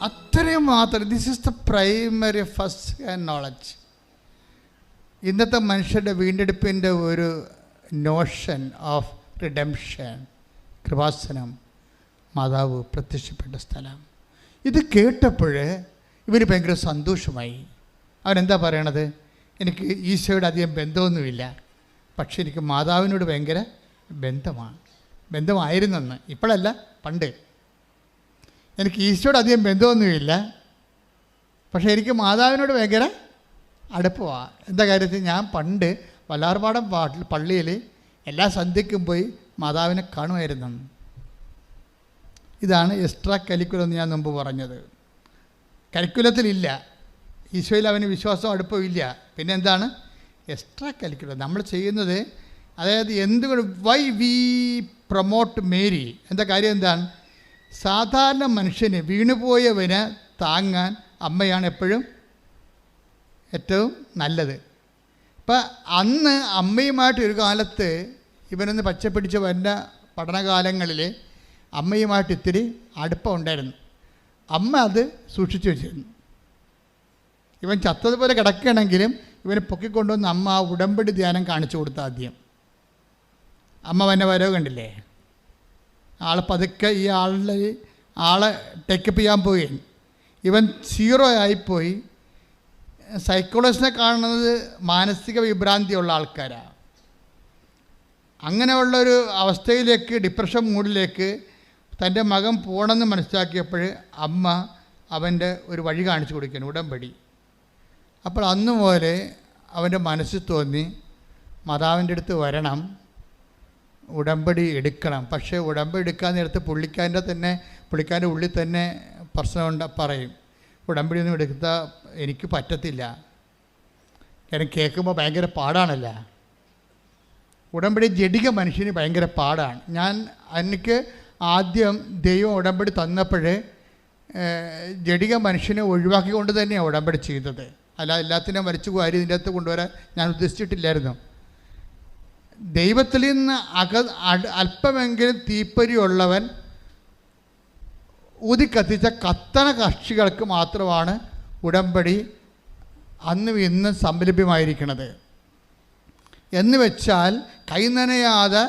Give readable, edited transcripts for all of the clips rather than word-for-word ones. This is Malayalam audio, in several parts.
അത്രയും മാത്രം. This is the primary first hand knowledge. ഇന്നത്തെ മനുഷ്യരുടെ വീണ്ടെടുപ്പിൻ്റെ ഒരു നോഷൻ ഓഫ് റിഡംഷൻ, കൃപാസനം, മാതാവ് പ്രത്യക്ഷപ്പെട്ട സ്ഥലം. ഇത് കേട്ടപ്പോൾ ഇവന് ഭയങ്കര സന്തോഷമായി. അവനെന്താ പറയണത്? എനിക്ക് ഈശോയുടെ അധികം ബന്ധമൊന്നുമില്ല, പക്ഷെ എനിക്ക് മാതാവിനോട് ഭയങ്കര ബന്ധമായിരുന്നെന്ന്. ഇപ്പോഴല്ല, പണ്ട്. എനിക്ക് ഈശോയുടെ അധികം ബന്ധമൊന്നുമില്ല, പക്ഷേ എനിക്ക് മാതാവിനോട് ഭയങ്കര അടുപ്പമാണ്. എന്താ കാര്യത്തിൽ? ഞാൻ പണ്ട് വല്ലാർപാടം പള്ളിയിൽ എല്ലാ സന്ധ്യയ്ക്കും പോയി മാതാവിനെ കാണുമായിരുന്നു. ഇതാണ് എക്സ്ട്രാ കരിക്കുലം എന്ന് ഞാൻ മുമ്പ് പറഞ്ഞത്. കരിക്കുലത്തിലില്ല, ഈശോയിൽ അവന് വിശ്വാസം അടുപ്പമില്ല. പിന്നെ എന്താണ് എക്സ്ട്രാ കരിക്കുലം നമ്മൾ ചെയ്യുന്നത്? അതായത് എന്തുകൊണ്ട് വൈ വി പ്രൊമോട്ട് മേരി? എന്താ കാര്യം? എന്താണ്? സാധാരണ മനുഷ്യന്, വീണുപോയവന് താങ്ങാൻ അമ്മയാണ് എപ്പോഴും ഏറ്റവും നല്ലത്. ഇപ്പം അന്ന് അമ്മയുമായിട്ട് ഒരു കാലത്ത് ഇവനൊന്ന് പച്ചപ്പിടിച്ച് വരുന്ന പഠനകാലങ്ങളിൽ അമ്മയുമായിട്ട് ഇത്തിരി അടുപ്പം ഉണ്ടായിരുന്നു. അമ്മ അത് സൂക്ഷിച്ചു വെച്ചിരുന്നു. ഇവൻ ചത്തതുപോലെ കിടക്കുകയാണെങ്കിലും ഇവനെ പൊക്കിക്കൊണ്ടുവന്ന് അമ്മ ആ ഉടമ്പടി ധ്യാനം കാണിച്ചു കൊടുത്ത ആദ്യം. അമ്മ വന്നെ വരവ് കണ്ടില്ലേ? ആളെ പതുക്കെ ഈ ആളെ ടേക്കപ്പ് ചെയ്യാൻ പോയി. ഇവൻ 0 ആയിപ്പോയി. സൈക്കോളജിസ്റ്റിനെ കാണുന്നത് മാനസിക വിഭ്രാന്തിയുള്ള ആൾക്കാരാണ്. അങ്ങനെയുള്ളൊരു അവസ്ഥയിലേക്ക്, ഡിപ്രഷൻ മൂഡിലേക്ക് തൻ്റെ മകൻ പോകണമെന്ന് മനസ്സിലാക്കിയപ്പോൾ അമ്മ അവൻ്റെ ഒരു വഴി കാണിച്ചു കൊടുക്കുകയാണ്, ഉടമ്പടി. അപ്പോൾ അന്ന് പോലെ അവൻ്റെ മനസ്സിൽ തോന്നി മാതാവിൻ്റെ അടുത്ത് വരണം, ഉടമ്പടി എടുക്കണം. പക്ഷേ ഉടമ്പടി എടുക്കാൻ നേരത്ത് പുള്ളിക്കാരൻ്റെ ഉള്ളിൽ തന്നെ പ്രശ്നമുണ്ട്. പറയും, ഉടമ്പടി ഒന്നും എടുത്താൽ എനിക്ക് പറ്റത്തില്ല, കാരണം കേൾക്കുമ്പോൾ ഭയങ്കര പാടാണല്ല. ഉടമ്പടി ജഡിക മനുഷ്യന് ഭയങ്കര പാടാണ്. എനിക്ക് ആദ്യം ദൈവം ഉടമ്പടി തന്നപ്പോഴേ ജഡിക മനുഷ്യനെ ഒഴിവാക്കിക്കൊണ്ട് തന്നെയാണ് ഉടമ്പടി ചെയ്തത്. അല്ല എല്ലാത്തിനും വരച്ചു വാരി ഇതിൻ്റെ അകത്ത് കൊണ്ടുവരാൻ ഞാൻ ഉദ്ദേശിച്ചിട്ടില്ലായിരുന്നു. ദൈവത്തിൽ നിന്ന് അല്പമെങ്കിലും തീപ്പൊരിയുള്ളവൻ ഊതിക്കത്തിച്ച കത്തണ കക്ഷികൾക്ക് മാത്രമാണ് ഉടമ്പടി അന്നും ഇന്നും സംലഭ്യമായിരിക്കുന്നത്. എന്ന് വെച്ചാൽ കൈനനയാതെ,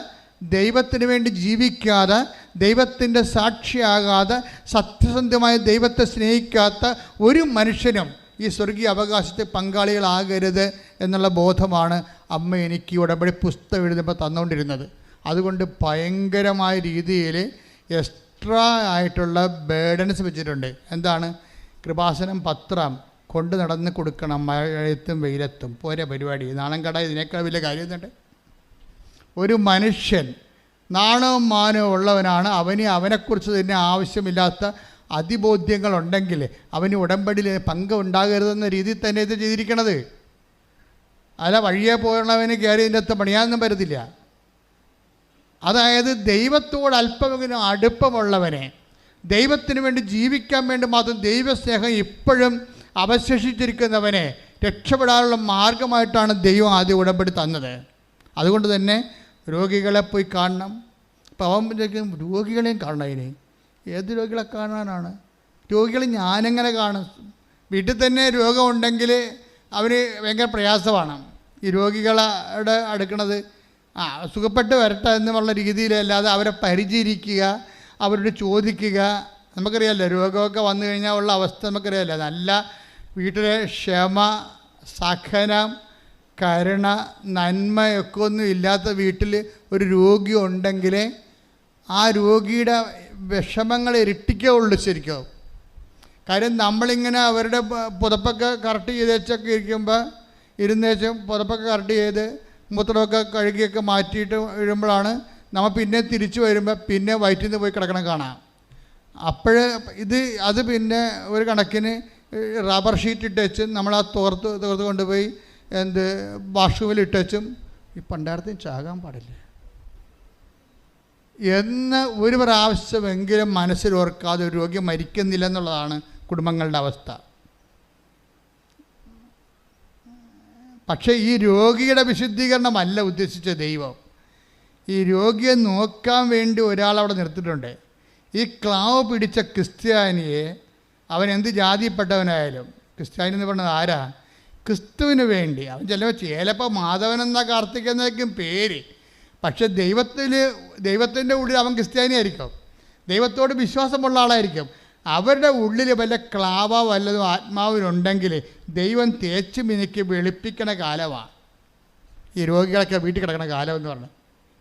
ദൈവത്തിന് വേണ്ടി ജീവിക്കാതെ, ദൈവത്തിൻ്റെ സാക്ഷിയാകാതെ, സത്യസന്ധമായ ദൈവത്തെ സ്നേഹിക്കാത്ത ഒരു മനുഷ്യനും ഈ സ്വർഗീയ അവകാശത്തെ പങ്കാളികളാകരുത് എന്നുള്ള ബോധമാണ് അമ്മ എനിക്ക് ഉടമ്പടി പുസ്തകം എഴുതുമ്പോൾ തന്നുകൊണ്ടിരുന്നത്. അതുകൊണ്ട് ഭയങ്കരമായ രീതിയിൽ എക്സ്ട്രാ ആയിട്ടുള്ള ബേഡൻസ് വെച്ചിട്ടുണ്ട്. എന്താണ്? കൃപാസനം പത്രം കൊണ്ട് നടന്ന് കൊടുക്കണം, മഴയത്തും വെയിലത്തും. പോരെ പരിപാടി. നാണം കട ഇതിനേക്കാൾ വലിയ കാര്യം എന്തുണ്ട്? ഒരു മനുഷ്യൻ നാണവും മാനവും ഉള്ളവനാണ്. അവനെക്കുറിച്ച് തന്നെ ആവശ്യമില്ലാത്ത അതിബോധ്യങ്ങളുണ്ടെങ്കിൽ അവന് ഉടമ്പടിയിൽ പങ്ക് ഉണ്ടാകരുതെന്ന രീതിയിൽ തന്നെ ഇത് ചെയ്തിരിക്കണത്. അല്ല വഴിയെ പോയുള്ളവന് കയറി ഇതിൻ്റെ അകത്ത് പണിയാനൊന്നും പറ്റത്തില്ല. അതായത് ദൈവത്തോട് അല്പമെങ്കിലും അടുപ്പമുള്ളവനെ, ദൈവത്തിന് വേണ്ടി ജീവിക്കാൻ വേണ്ടി മാത്രം ദൈവസ്നേഹം ഇപ്പോഴും അവശേഷിച്ചിരിക്കുന്നവനെ രക്ഷപ്പെടാനുള്ള മാർഗമായിട്ടാണ് ദൈവം ആദ്യം ഉടമ്പടി തന്നത്. അതുകൊണ്ട് തന്നെ രോഗികളെ പോയി കാണണം. അപ്പോൾ അവൻ രോഗികളെയും കാണണം. അതിന് ഏത് രോഗികളെ കാണാനാണ്? രോഗികൾ ഞാനെങ്ങനെ കാണും? വീട്ടിൽ തന്നെ രോഗമുണ്ടെങ്കിൽ അവന് ഭയങ്കര പ്രയാസമാണ് ഈ രോഗികളുടെ അടുക്കണത്. സുഖപ്പെട്ട് വരട്ടെ എന്നുള്ള രീതിയിലല്ലാതെ അവരെ പരിചരിക്കുക, അവരോട് ചോദിക്കുക. നമുക്കറിയാമല്ലോ രോഗമൊക്കെ വന്നു കഴിഞ്ഞാൽ ഉള്ള അവസ്ഥ നമുക്കറിയാമല്ലോ. നല്ല വീട്ടിലെ ക്ഷമ, സഹനം, കരുണ, നന്മയൊക്കെ ഒന്നും ഇല്ലാത്ത വീട്ടിൽ ഒരു രോഗി ഉണ്ടെങ്കിൽ ആ രോഗിയുടെ വിഷമങ്ങൾ ഇരട്ടിക്കുള്ളൂ ശരിക്കും. കാര്യം നമ്മളിങ്ങനെ അവരുടെ പുതപ്പൊക്കെ കറക്റ്റ് ചെയ്തേച്ചൊക്കെ ഇരിക്കുമ്പോൾ ഇരുന്നേച്ചും പുതപ്പൊക്കെ കറക്റ്റ് ചെയ്ത് മൂത്രമൊക്കെ കഴുകിയൊക്കെ മാറ്റിയിട്ട് വീഴുമ്പോഴാണ് നമ്മൾ പിന്നെ തിരിച്ചു വരുമ്പോൾ പിന്നെ വയറ്റിൽ നിന്ന് പോയി കിടക്കണം കാണാം. അത് പിന്നെ ഒരു കണക്കിന് റബ്ബർ ഷീറ്റ് ഇട്ട് വെച്ചും നമ്മൾ ആ തോർത്ത് കൊണ്ടുപോയി വാഷ്റൂമിൽ ഇട്ട് വെച്ചും ഈ പണ്ടാരത്തിന് ചാകാൻ പാടില്ല എന്ന് ഒരു പ്രാവശ്യമെങ്കിലും മനസ്സിൽ ഓർക്കാതെ ഒരു രോഗി മരിക്കുന്നില്ല എന്നുള്ളതാണ് കുടുംബങ്ങളുടെ അവസ്ഥ. പക്ഷേ ഈ രോഗിയുടെ വിശുദ്ധീകരണമല്ല ഉദ്ദേശിച്ച ദൈവം. ഈ രോഗിയെ നോക്കാൻ വേണ്ടി ഒരാളവിടെ നിർത്തിയിട്ടുണ്ട്. ഈ ക്ലാവ് പിടിച്ച ക്രിസ്ത്യാനിയെ, അവൻ എന്ത് ജാതിപ്പെട്ടവനായാലും, ക്രിസ്ത്യാനി എന്ന് പറയുന്നത് ആരാ? ക്രിസ്തുവിന് വേണ്ടി. അവൻ ചിലപ്പോൾ മാധവനെന്ന കാർത്തികെന്നൊക്കെ പേര്, പക്ഷെ ദൈവത്തിൻ്റെ ഉള്ളിൽ അവൻ ക്രിസ്ത്യാനി ആയിരിക്കും, ദൈവത്തോട് വിശ്വാസമുള്ള ആളായിരിക്കും. അവരുടെ ഉള്ളിൽ വല്ല ക്ലാവ വല്ലതും ആത്മാവിനുണ്ടെങ്കിൽ ദൈവം തേച്ച് മിനുക്കി വെളുപ്പിക്കണ കാലമാണ് ഈ രോഗികളൊക്കെ വീട്ടിൽ കിടക്കണ കാലം എന്ന് പറഞ്ഞാൽ.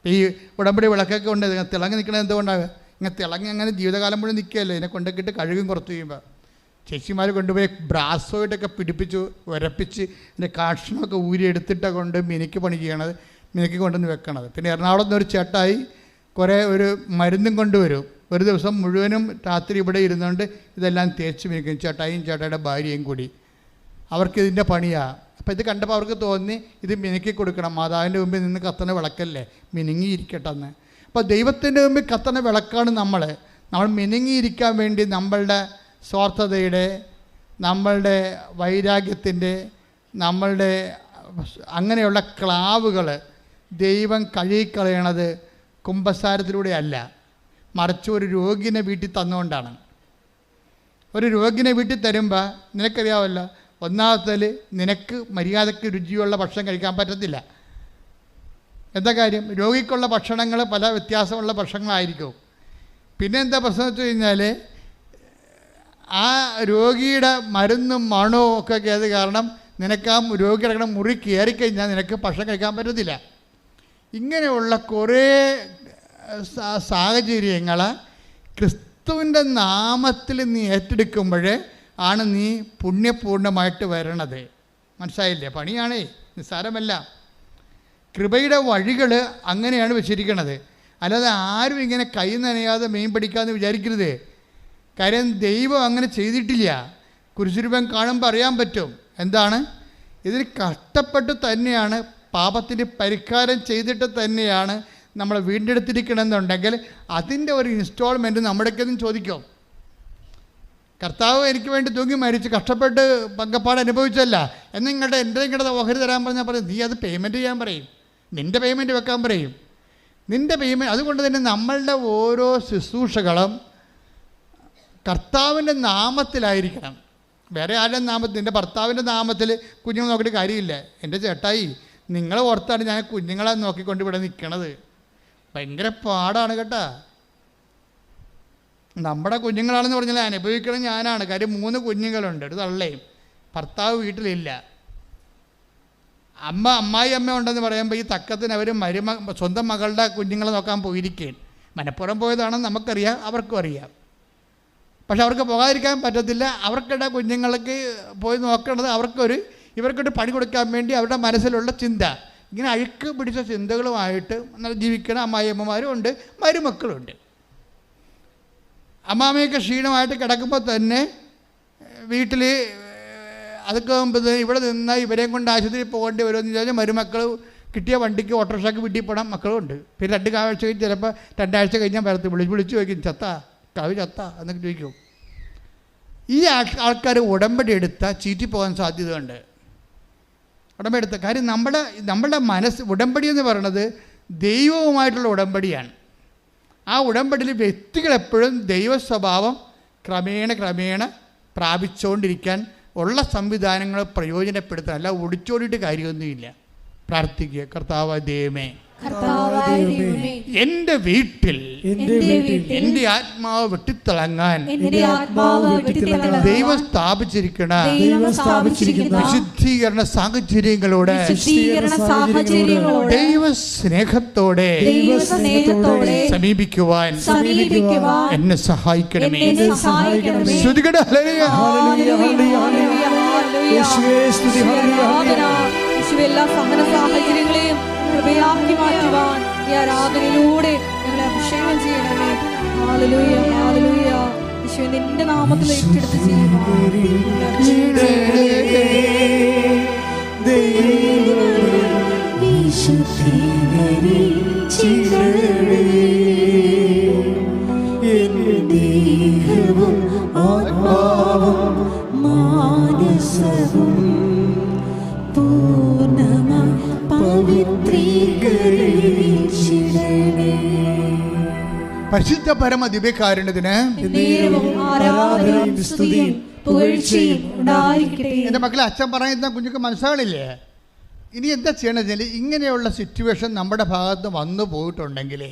ഈ ഉടമ്പടി വിളക്കൊക്കെ ഉണ്ട്, ഇങ്ങനെ തിളങ്ങി നിൽക്കണത് എന്തുകൊണ്ടാണ്? ഇങ്ങനെ തിളങ്ങി അങ്ങനെ ജീവിതകാലം മുഴുവൻ നിൽക്കുകയല്ലോ. ഇതിനെ കൊണ്ടൊക്കെ കഴുകും കുറച്ച് കഴിയുമ്പോൾ ചേച്ചിമാർ കൊണ്ടുപോയി ബ്രാസോയിട്ടൊക്കെ പിടിപ്പിച്ച് ഉരപ്പിച്ച് ഇതിൻ്റെ കഷ്ണമൊക്കെ ഊരിയെടുത്തിട്ടൊക്കെ കൊണ്ട് മിനുക്കി പണി ചെയ്യണത്, മിനുക്കി കൊണ്ടുവന്ന് വെക്കണത്. പിന്നെ എറണാകുളത്ത് നിന്ന് ഒരു ചേട്ടായി ഒരു മരുന്നും കൊണ്ടുവരും. ഒരു ദിവസം മുഴുവനും രാത്രി ഇവിടെ ഇരുന്നുകൊണ്ട് ഇതെല്ലാം തേച്ച് മിനുക്കും, ചേട്ടായിയും ചേട്ടായിയുടെ ഭാര്യയും കൂടി. അവർക്കിതിൻ്റെ പണിയാണ്. അപ്പോൾ ഇത് കണ്ടപ്പോൾ അവർക്ക് തോന്നി ഇത് മിനുക്കി കൊടുക്കണം, മാതാവിൻ്റെ മുമ്പിൽ നിന്ന് കത്തണ വിളക്കല്ലേ, മിനുങ്ങിയിരിക്കട്ടെന്ന്. അപ്പോൾ ദൈവത്തിൻ്റെ മുമ്പിൽ കത്തണ വിളക്കാണ് നമ്മൾ മിനുങ്ങിയിരിക്കാൻ വേണ്ടി നമ്മളുടെ സ്വാർത്ഥതയുടെ, നമ്മളുടെ വൈരാഗ്യത്തിൻ്റെ, നമ്മളുടെ അങ്ങനെയുള്ള ക്ലാവുകൾ ദൈവം കഴുകിക്കളയണത് കുമ്പസാരത്തിലൂടെയല്ല, മറിച്ച് ഒരു രോഗിനെ വീട്ടിൽ തന്നുകൊണ്ടാണ്. ഒരു രോഗിനെ വീട്ടിൽ തരുമ്പോൾ നിനക്കറിയാമല്ലോ, ഒന്നാമത്തേൽ നിനക്ക് മര്യാദയ്ക്ക് രുചിയുള്ള ഭക്ഷണം കഴിക്കാൻ പറ്റത്തില്ല. എന്താ കാര്യം? രോഗിക്കുള്ള ഭക്ഷണങ്ങൾ പല വ്യത്യാസമുള്ള ഭക്ഷണങ്ങളായിരിക്കും. പിന്നെ എന്താ പ്രശ്നം വെച്ച് കഴിഞ്ഞാൽ ആ രോഗിയുടെ മരുന്നും മണവും ഒക്കെ ആയത് കാരണം നിനക്ക് ആ രോഗി കിടക്കണ മുറി കയറിക്കഴിഞ്ഞാൽ നിനക്ക് ഭക്ഷണം കഴിക്കാൻ പറ്റത്തില്ല. ഇങ്ങനെയുള്ള കുറേ സാഹചര്യങ്ങൾ ക്രിസ്തുവിൻ്റെ നാമത്തിൽ നീ ഏറ്റെടുക്കുമ്പോൾ ആണ് നീ പുണ്യപൂർണ്ണമായിട്ട് വരണത്. മനസ്സിലായില്ലേ? പണിയാണേ, നിസ്സാരമല്ല. കൃപയുടെ വഴികൾ അങ്ങനെയാണ് വെച്ചിരിക്കുന്നത്. അല്ലാതെ ആരും ഇങ്ങനെ കൈ നനയാതെ മീൻ പിടിക്കാമെന്ന് വിചാരിക്കരുത്. കാര്യം ദൈവം അങ്ങനെ ചെയ്തിട്ടില്ല. കുരിശുരൂപം കാണുമ്പോൾ അറിയാൻ പറ്റും എന്താണ് ഇതിന്. കഷ്ടപ്പെട്ട് തന്നെയാണ്, പാപത്തിന് പരിഹാരം ചെയ്തിട്ട് തന്നെയാണ് നമ്മൾ വീണ്ടെടുത്തിരിക്കണമെന്നുണ്ടെങ്കിൽ അതിൻ്റെ ഒരു ഇൻസ്റ്റാൾമെൻറ്റ് നമ്മുടെയൊക്കെ ചോദിക്കും. കർത്താവ് എനിക്ക് വേണ്ടി തൂങ്ങി മരിച്ച് കഷ്ടപ്പെട്ട് പങ്കപ്പാട് അനുഭവിച്ചല്ല എന്നിങ്ങോട്ട് എൻ്റെ ഓഹരി തരാൻ പറഞ്ഞാൽ പറയും, നീ അത് പേയ്മെൻറ്റ് ചെയ്യാൻ പറയും, നിൻ്റെ പേയ്മെൻറ്റ് വെക്കാൻ പറയും, നിൻ്റെ പേയ്മെൻറ്റ്. അതുകൊണ്ട് തന്നെ നമ്മളുടെ ഓരോ ശുശ്രൂഷകളും കർത്താവിൻ്റെ നാമത്തിലായിരിക്കണം. വേറെ ആരുടെ നാമത്തിൽ, എൻ്റെ ഭർത്താവിൻ്റെ നാമത്തിൽ കുഞ്ഞുങ്ങൾ നോക്കിയിട്ട് കാര്യമില്ല. എൻ്റെ ചേട്ടായി, നിങ്ങളെ ഓർത്താണ് ഞാൻ കുഞ്ഞുങ്ങളെ നോക്കിക്കൊണ്ട് ഇവിടെ നിൽക്കണത്. ഭയങ്കര പാടാണ് കേട്ടോ. നമ്മുടെ കുഞ്ഞുങ്ങളാണെന്ന് പറഞ്ഞാൽ അനുഭവിക്കണം ഞാനാണ്. കാര്യം 3 കുഞ്ഞുങ്ങളുണ്ട്, ഒരു തള്ളയും. ഭർത്താവ് വീട്ടിലില്ല. അമ്മായി ഉണ്ടെന്ന് പറയുമ്പോൾ ഈ തക്കത്തിന് അവർ സ്വന്തം മകളുടെ കുഞ്ഞുങ്ങളെ നോക്കാൻ പോയിരിക്കുകയാണ്. മനഃപ്പുറം പോയതാണെന്ന് നമുക്കറിയാം, അവർക്കും അറിയാം. പക്ഷെ അവർക്ക് പോകാതിരിക്കാൻ പറ്റത്തില്ല. അവർക്കിടെ കുഞ്ഞുങ്ങൾക്ക് പോയി നോക്കേണ്ടത് ഇവർക്കൊരു പണി കൊടുക്കാൻ വേണ്ടി അവരുടെ മനസ്സിലുള്ള ചിന്ത. ഇങ്ങനെ അഴുക്ക് പിടിച്ച ചിന്തകളുമായിട്ട് ജീവിക്കണ അമ്മായിയമ്മമാരും ഉണ്ട്, മരുമക്കളുണ്ട്. അമ്മാമ്മയൊക്കെ ക്ഷീണമായിട്ട് കിടക്കുമ്പോൾ തന്നെ വീട്ടിൽ അതൊക്കെ ഇവിടെ നിന്ന് ഇവരെയും കൊണ്ട് ആശുപത്രിയിൽ പോകേണ്ടി വരുമെന്ന് വിചാരിച്ചാൽ മരുമക്കൾ കിട്ടിയ വണ്ടിക്ക് ഓട്ടോറിക്ഷയ്ക്ക് വീട്ടിൽ പോകണം മക്കളുണ്ട്. പിന്നെ 2 ആഴ്ച കഴിഞ്ഞ് ചിലപ്പോൾ 2 ആഴ്ച കഴിഞ്ഞാൽ വിളിച്ചു ചോദിക്കും, കവി ചത്ത എന്നൊക്കെ ചോദിക്കും. ഈ ആൾക്കാർ ഉടമ്പടി എടുത്താൽ ചീറ്റിപ്പോകാൻ സാധ്യതയുണ്ട്. ഉടമ്പടി എടുത്ത കാര്യം നമ്മളുടെ മനസ്സ്, ഉടമ്പടി എന്ന് പറയുന്നത് ദൈവവുമായിട്ടുള്ള ഉടമ്പടിയാണ്. ആ ഉടമ്പടിയിൽ വ്യക്തികളെപ്പോഴും ദൈവ സ്വഭാവം ക്രമേണ പ്രാപിച്ചുകൊണ്ടിരിക്കാൻ ഉള്ള സംവിധാനങ്ങൾ പ്രയോജനപ്പെടുത്താൻ, അല്ല ഒടിച്ചോടിയിട്ട് കാര്യമൊന്നുമില്ല. പ്രാർത്ഥിക്കുക, കർത്താവ് ദൈവമേ, എന്റെ വീട്ടിൽ എന്റെ ആത്മാവ് വെട്ടിത്തിളങ്ങാൻ ദൈവം സ്ഥാപിച്ചിരിക്കണ വിശുദ്ധീകരണ സാഹചര്യങ്ങളോടെ ദൈവ സ്നേഹത്തോടെ സമീപിക്കുവാൻ എന്നെ സഹായിക്കണമേ. ശ്രുതികട എല്ലാ സഹന സാഹചര്യങ്ങളെയും കൃപയാക്കി മാറ്റുവാൻ ഈ ആരാധനയിലൂടെ ഞങ്ങളെ അഭിഷേകം ചെയ്യണമേ. ഹല്ലേലൂയ, ഹല്ലേലൂയ. യേശുവേ നിന്റെ നാമത്തിൽ ഏറ്റെടുത്ത് ചെയ്യുവാൻ പരിശുദ്ധ പരമ ദിവ്യകാരുണ്യത്തിന് എൻ്റെ മക്കളെ, അച്ഛൻ പറയുന്ന കുഞ്ഞുക്ക് മനസ്സിലാണില്ലേ? ഇനി എന്താ ചെയ്യണമെന്ന് വെച്ചാൽ, ഇങ്ങനെയുള്ള സിറ്റുവേഷൻ നമ്മുടെ ഭാഗത്ത് വന്നു പോയിട്ടുണ്ടെങ്കിൽ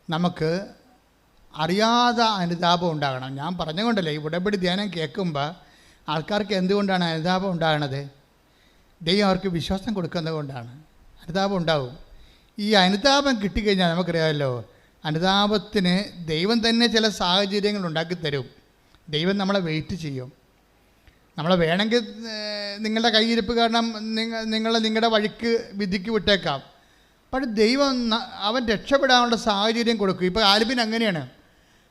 നമുക്ക് അറിയാതെ അനുതാപം ഉണ്ടാകണം. ഞാൻ പറഞ്ഞുകൊണ്ടല്ലേ, ഈ ഉടമ്പടി ധ്യാനം കേൾക്കുമ്പോൾ ആൾക്കാർക്ക് എന്തുകൊണ്ടാണ് അനുതാപം ഉണ്ടാകണത്? ദൈവം അവർക്ക് വിശ്വാസം കൊടുക്കുന്നത് കൊണ്ടാണ് അനുതാപം ഉണ്ടാവും. ഈ അനുതാപം കിട്ടിക്കഴിഞ്ഞാൽ നമുക്കറിയാമല്ലോ, അനുതാപത്തിന് ദൈവം തന്നെ ചില സാഹചര്യങ്ങൾ ഉണ്ടാക്കിത്തരും. ദൈവം നമ്മളെ വെയിറ്റ് ചെയ്യും. നമ്മളെ വേണമെങ്കിൽ നിങ്ങളുടെ കയ്യിരിപ്പ് കാരണം നിങ്ങളുടെ വഴിക്ക് വിധിക്ക് വിട്ടേക്കാം. പക്ഷേ ദൈവം അവൻ രക്ഷപ്പെടാനുള്ള സാഹചര്യം കൊടുക്കും. ഇപ്പോൾ ആൽബിൻ അങ്ങനെയാണ്.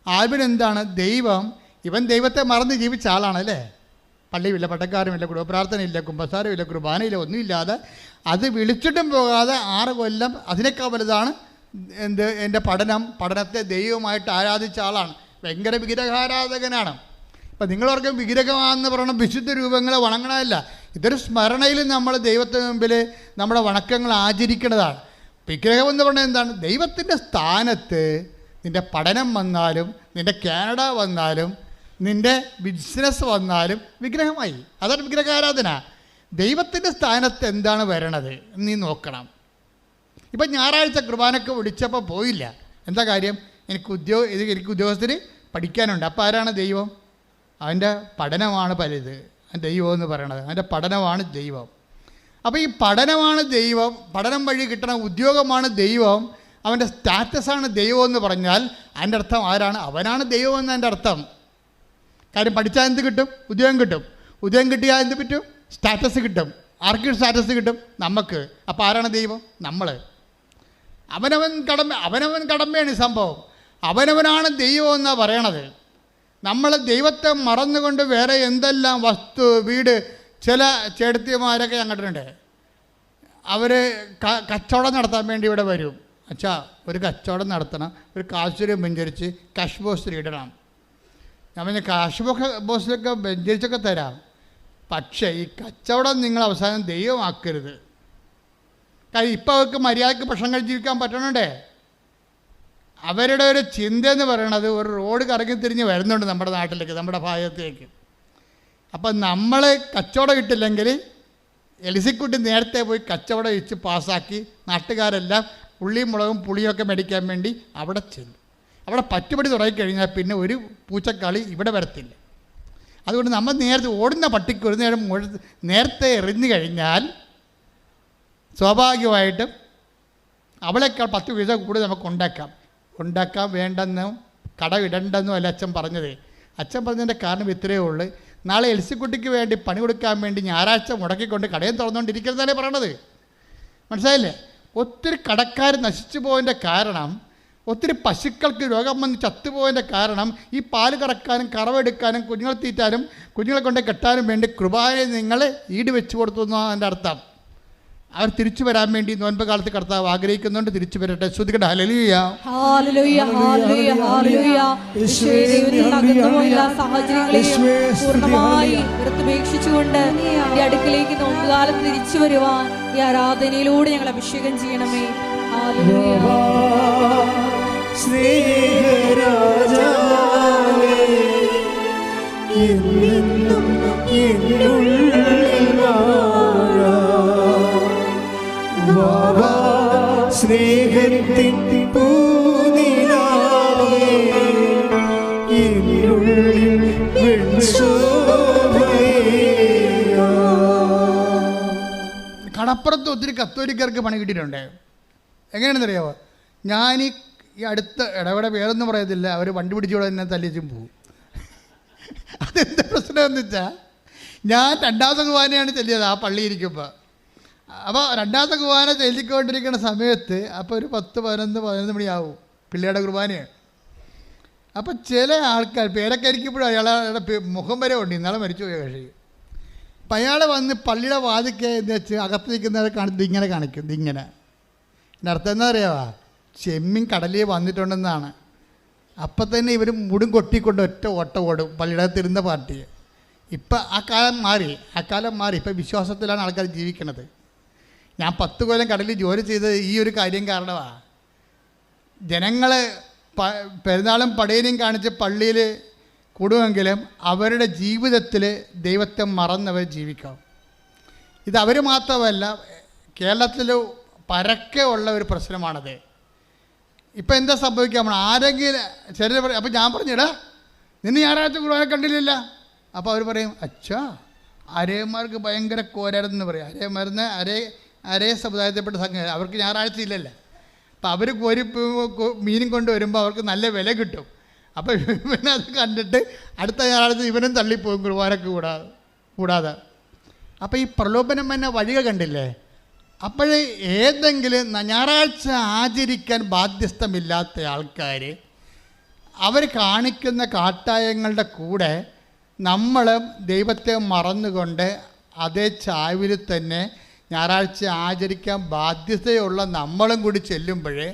ആൽബിൻ എന്താണ്? ഇവൻ ദൈവത്തെ മറന്ന് ജീവിച്ച ആളാണല്ലേ. പള്ളിയില്ല, പട്ടക്കാരുമില്ല, കുടുംബപ്രാർത്ഥനയില്ല, കുമ്പസാരമില്ല, കുർബാനയില്ല, ഒന്നുമില്ലാതെ അത് വിളിച്ചിട്ടും പോകാതെ 6 കൊല്ലം അതിനേക്കാൾ വലുതാണ് എൻ്റെ പഠനത്തെ ദൈവമായിട്ട് ആരാധിച്ച ആളാണ്. ഭയങ്കര വിഗ്രഹാരാധകനാണ്. ഇപ്പം നിങ്ങളോർക്കും വിഗ്രഹമാണെന്ന് പറയണം വിശുദ്ധ രൂപങ്ങളെ വണങ്ങണമല്ല. ഇതൊരു സ്മരണയിൽ നമ്മൾ ദൈവത്തിന് മുമ്പിൽ നമ്മുടെ വണക്കങ്ങൾ ആചരിക്കേണ്ടതാണ്. വിഗ്രഹം എന്ന് പറഞ്ഞാൽ എന്താണ്? ദൈവത്തിൻ്റെ സ്ഥാനത്ത് നിൻ്റെ പഠനം വന്നാലും, നിൻ്റെ കാനഡ വന്നാലും, നിൻ്റെ ബിസിനസ് വന്നാലും വിഗ്രഹമായി. അതാണ് വിഗ്രഹാരാധന. ദൈവത്തിൻ്റെ സ്ഥാനത്ത് എന്താണ് വരണത് നീ നോക്കണം. ഇപ്പം ഞായറാഴ്ച കുർബാനക്ക് വിളിച്ചപ്പോൾ പോയില്ല. എന്താ കാര്യം? എനിക്ക് ഉദ്യോഗസ്ഥന് പഠിക്കാനുണ്ട്. അപ്പോൾ ആരാണ് ദൈവം? അവൻ്റെ പഠനമാണ് പലത് ദൈവം എന്ന് പറയണത്. അവൻ്റെ പഠനമാണ് ദൈവം. അപ്പോൾ ഈ പഠനമാണ് ദൈവം, പഠനം വഴി കിട്ടണ ഉദ്യോഗമാണ് ദൈവം, അവൻ്റെ സ്റ്റാറ്റസാണ് ദൈവം എന്ന് പറഞ്ഞാൽ അതിൻ്റെ അർത്ഥം ആരാണ്? അവനാണ് ദൈവം എന്ന് എൻ്റെ അർത്ഥം. കാര്യം പഠിച്ചാൽ എന്ത് കിട്ടും? ഉദ്യോഗം കിട്ടും. ഉദ്യോഗം കിട്ടിയാൽ എന്ത് പറ്റും? സ്റ്റാറ്റസ് കിട്ടും. ആർക്ക് സ്റ്റാറ്റസ് കിട്ടും? നമുക്ക്. അപ്പോൾ ആരാണ് ദൈവം? നമ്മൾ. അവനവൻ കടമയാണ് ഈ സംഭവം. അവനവനാണ് ദൈവം എന്നാണ് പറയണത്. നമ്മൾ ദൈവത്തെ മറന്നുകൊണ്ട് വേറെ എന്തെല്ലാം വസ്തു, വീട്, ചില ചേട്ടത്തിമാരൊക്കെ ഞങ്ങട്ടുണ്ട്. അവർ കച്ചവടം നടത്താൻ വേണ്ടി ഇവിടെ വരും. അച്ഛാ, ഒരു കച്ചവടം നടത്തണം, ഒരു കാശുരം വെഞ്ചരിച്ച് കാഷ് ബോക്സിൽ ഇടണം. ഞാൻ പറഞ്ഞ കാഷ് ബോക്സിലൊക്കെ വെഞ്ചരിച്ചൊക്കെ തരാം. പക്ഷേ ഈ കച്ചവടം നിങ്ങൾ അവസാനം ദൈവമാക്കരുത്. കാര്യം ഇപ്പം അവർക്ക് മര്യാദയ്ക്ക് ഭക്ഷണം കഴിച്ച് ജീവിക്കാൻ പറ്റണുണ്ടേ. അവരുടെ ഒരു ചിന്ത എന്ന് പറയണത് ഒരു റോഡ് കറങ്ങി തിരിഞ്ഞ് വരുന്നുണ്ട് നമ്മുടെ നാട്ടിലേക്ക്, നമ്മുടെ ഭാഗത്തേക്ക്. അപ്പം നമ്മൾ കച്ചവടം കിട്ടില്ലെങ്കിൽ എലിസിക്കുട്ടി നേരത്തെ പോയി കച്ചവടം വെച്ച് പാസ്സാക്കി നാട്ടുകാരെല്ലാം ഉള്ളിയും മുളകും പുളിയൊക്കെ മേടിക്കാൻ വേണ്ടി അവിടെ ചെല്ലും. അവിടെ പറ്റുപടി തുടങ്ങിക്കഴിഞ്ഞാൽ പിന്നെ ഒരു പൂച്ചക്കളി ഇവിടെ വരത്തില്ല. അതുകൊണ്ട് നമ്മൾ നേരത്തെ ഓടുന്ന പട്ടിക്ക് ഒരു നേരം നേരത്തെ എറിഞ്ഞു കഴിഞ്ഞാൽ സ്വാഭാവികമായിട്ടും അവളേക്കാൾ 10 പൈസ കൂടുതൽ നമുക്ക് ഉണ്ടാക്കാം വേണ്ടെന്നും കടമിടണ്ടെന്നും അല്ല അച്ഛൻ പറഞ്ഞത്. അച്ഛൻ പറഞ്ഞതിൻ്റെ കാരണം ഇത്രയേ ഉള്ളൂ. നാളെ എൽസിക്കുട്ടിക്ക് വേണ്ടി പണി കൊടുക്കാൻ വേണ്ടി ഞായറാഴ്ച മുടക്കിക്കൊണ്ട് കടയും തുറന്നുകൊണ്ടിരിക്കുന്നതല്ലേ പറയണത്. മനസ്സിലായില്ലേ? ഒത്തിരി കടക്കാർ നശിച്ചു പോയതിൻ്റെ കാരണം, ഒത്തിരി പശുക്കൾക്ക് രോഗം വന്ന് ചത്തുപോയതിൻ്റെ കാരണം ഈ പാല് കറക്കാനും കറവെടുക്കാനും കുഞ്ഞുങ്ങളെ തീറ്റാനും കുഞ്ഞുങ്ങളെ കൊണ്ട് കെട്ടാനും വേണ്ടി കൃപയെ നിങ്ങൾ ഈട് വെച്ച് കൊടുത്തു എന്നാണ് എൻ്റെ അർത്ഥം. അവർ തിരിച്ചു വരാൻ വേണ്ടി നോൻപ് കാലത്ത് കർത്താവ് ആഗ്രഹിക്കുന്നുണ്ട്. തിരിച്ചു വരട്ടെ. ശ്രുതികട്ടെ. ഹല്ലേലൂയ, ഹല്ലേലൂയ, ഹല്ലേലൂയ, ഹല്ലേലൂയ. എല്ലാ സാഹചര്യങ്ങളെയും പൂർണ്ണമായി ഉപേക്ഷിച്ചുകൊണ്ട് ഈ അടുക്കിലേക്ക് നോമ്പുകാലത്ത് തിരിച്ചു വരുവാൻ ഈ ആരാധനയിലൂടെ ഞങ്ങൾ അഭിഷേകം ചെയ്യണമേ. ഹല്ലേലൂയ. സ്നേഹത്തിൻ പൂനിലാവേ എന്നുള്ളിൽ കടപ്പുറത്ത് ഒത്തിരി കത്തോലിക്കർക്ക് പണി കിട്ടിയിട്ടുണ്ട്. എങ്ങനെയാണെന്നറിയാമോ? ഞാൻ ഈ അടുത്ത ഇടപെടെ പേരൊന്നും പറയത്തില്ല, അവർ വണ്ടി പിടിച്ചോടെ തന്നെ തല്ലിച്ചും പോകും. അതെന്താ പ്രശ്നമെന്ന് വെച്ചാൽ, ഞാൻ 2ാമത്തെ കുർബാനയാണ് ചെല്ലിയത് ആ പള്ളിയിരിക്കുമ്പോൾ. അപ്പോൾ 2ാമത്തെ കുർബാന ചെല്ലിക്കൊണ്ടിരിക്കുന്ന സമയത്ത് അപ്പോൾ ഒരു 10-11 മണിയാവും. പിള്ളേരുടെ കുർബാനയാണ്. അപ്പം ചില ആൾക്കാർ പേരക്കരിക്കുമ്പോഴും അയാളുടെ മുഖം വരെ ഉണ്ട്, ഇന്നാളെ മരിച്ചു പോയ കക്ഷി. അപ്പം അയാൾ വന്ന് പള്ളിയുടെ വാതിക്കെ എന്ന് വെച്ച് അകത്ത് നിൽക്കുന്നവരെ ഇങ്ങനെ കാണിക്കും, ഇതിങ്ങനെ. എൻ്റെ അർത്ഥം എന്താ അറിയാവാ, ചെമ്മീൻ കടലിൽ വന്നിട്ടുണ്ടെന്നാണ്. അപ്പം തന്നെ ഇവർ മുടും കൊട്ടിക്കൊണ്ട് ഒറ്റ ഓട്ട ഓടും പള്ളിയുടെ അകത്തിരുന്ന പാർട്ടിയെ. ഇപ്പം ആ കാലം മാറി. ഇപ്പം വിശ്വാസത്തിലാണ് ആൾക്കാർ ജീവിക്കണത്. ഞാൻ 10 കൊല്ലം കടലിൽ ജോലി ചെയ്തത് ഈ ഒരു കാര്യം കാരണമാണ്. ജനങ്ങൾ പെരുന്നാളും പടയനെയും കാണിച്ച് പള്ളിയിൽ കൂടുമെങ്കിലും അവരുടെ ജീവിതത്തിൽ ദൈവത്തെ മറന്നവർ ജീവിക്കാം. ഇത് അവർ മാത്രമല്ല, കേരളത്തിൽ പരക്കെ ഉള്ള ഒരു പ്രശ്നമാണത്. ഇപ്പം എന്താ സംഭവിക്കുക, ആരെങ്കിലും ചിലർ പറയും, അപ്പം ഞാൻ പറഞ്ഞിടാ നിന്നെ ഞായറാഴ്ച കുർബാന കണ്ടില്ല. അപ്പോൾ അവർ പറയും, അച്ഛാ അരേമാർക്ക് ഭയങ്കര കോരാരെന്ന് പറയും. അരേമാരുന്ന് അരേ സമുദായത്തിൽപ്പെട്ട സംഘം, അവർക്ക് ഞായറാഴ്ച ഇല്ലല്ലോ. അപ്പം അവർ കോരി മീനും കൊണ്ട് വരുമ്പോൾ അവർക്ക് നല്ല വില കിട്ടും. അപ്പോൾ ഇവനത് കണ്ടിട്ട് അടുത്ത ഞായറാഴ്ച ഇവനും തള്ളിപ്പോകും കുർബാനക്ക് കൂടാതെ. അപ്പോൾ ഈ പ്രലോഭനം എന്ന വഴികൾ കണ്ടില്ലേ. അപ്പോൾ ഏതെങ്കിലും ഞായറാഴ്ച ആചരിക്കാൻ ബാധ്യസ്ഥമില്ലാത്ത ആൾക്കാർ അവർ കാണിക്കുന്ന കാട്ടായങ്ങളുടെ കൂടെ നമ്മൾ ദൈവത്തെ മറന്നുകൊണ്ട് അതേ ചായ്വിൽ തന്നെ ഞായറാഴ്ച ആചരിക്കാൻ ബാധ്യതയുള്ള നമ്മളും കൂടി ചെല്ലുമ്പോഴേ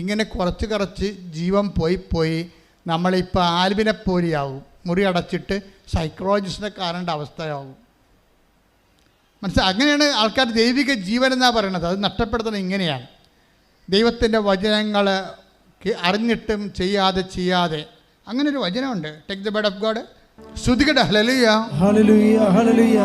ഇങ്ങനെ കുറച്ച് ജീവൻ പോയി നമ്മളിപ്പോൾ ആൽബിനെ പോലെയാവും, മുറി അടച്ചിട്ട് സൈക്കോളജിസ്റ്റിനെ കാണേണ്ട അവസ്ഥയാവും. അങ്ങനെയാണ് ആൾക്കാർ ദൈവിക ജീവൻ എന്നാണ് പറയണത്. അത് നഷ്ടപ്പെടുത്തുന്നത് ഇങ്ങനെയാണ്. ദൈവത്തിൻ്റെ വചനങ്ങൾ അറിഞ്ഞിട്ടും ചെയ്യാതെ അങ്ങനെ ഒരു വചനമുണ്ട്. Take the word of God. സ്തുതിക്കട്ടെ. ഹല്ലേലൂയ ഹല്ലേലൂയ ഹല്ലേലൂയ.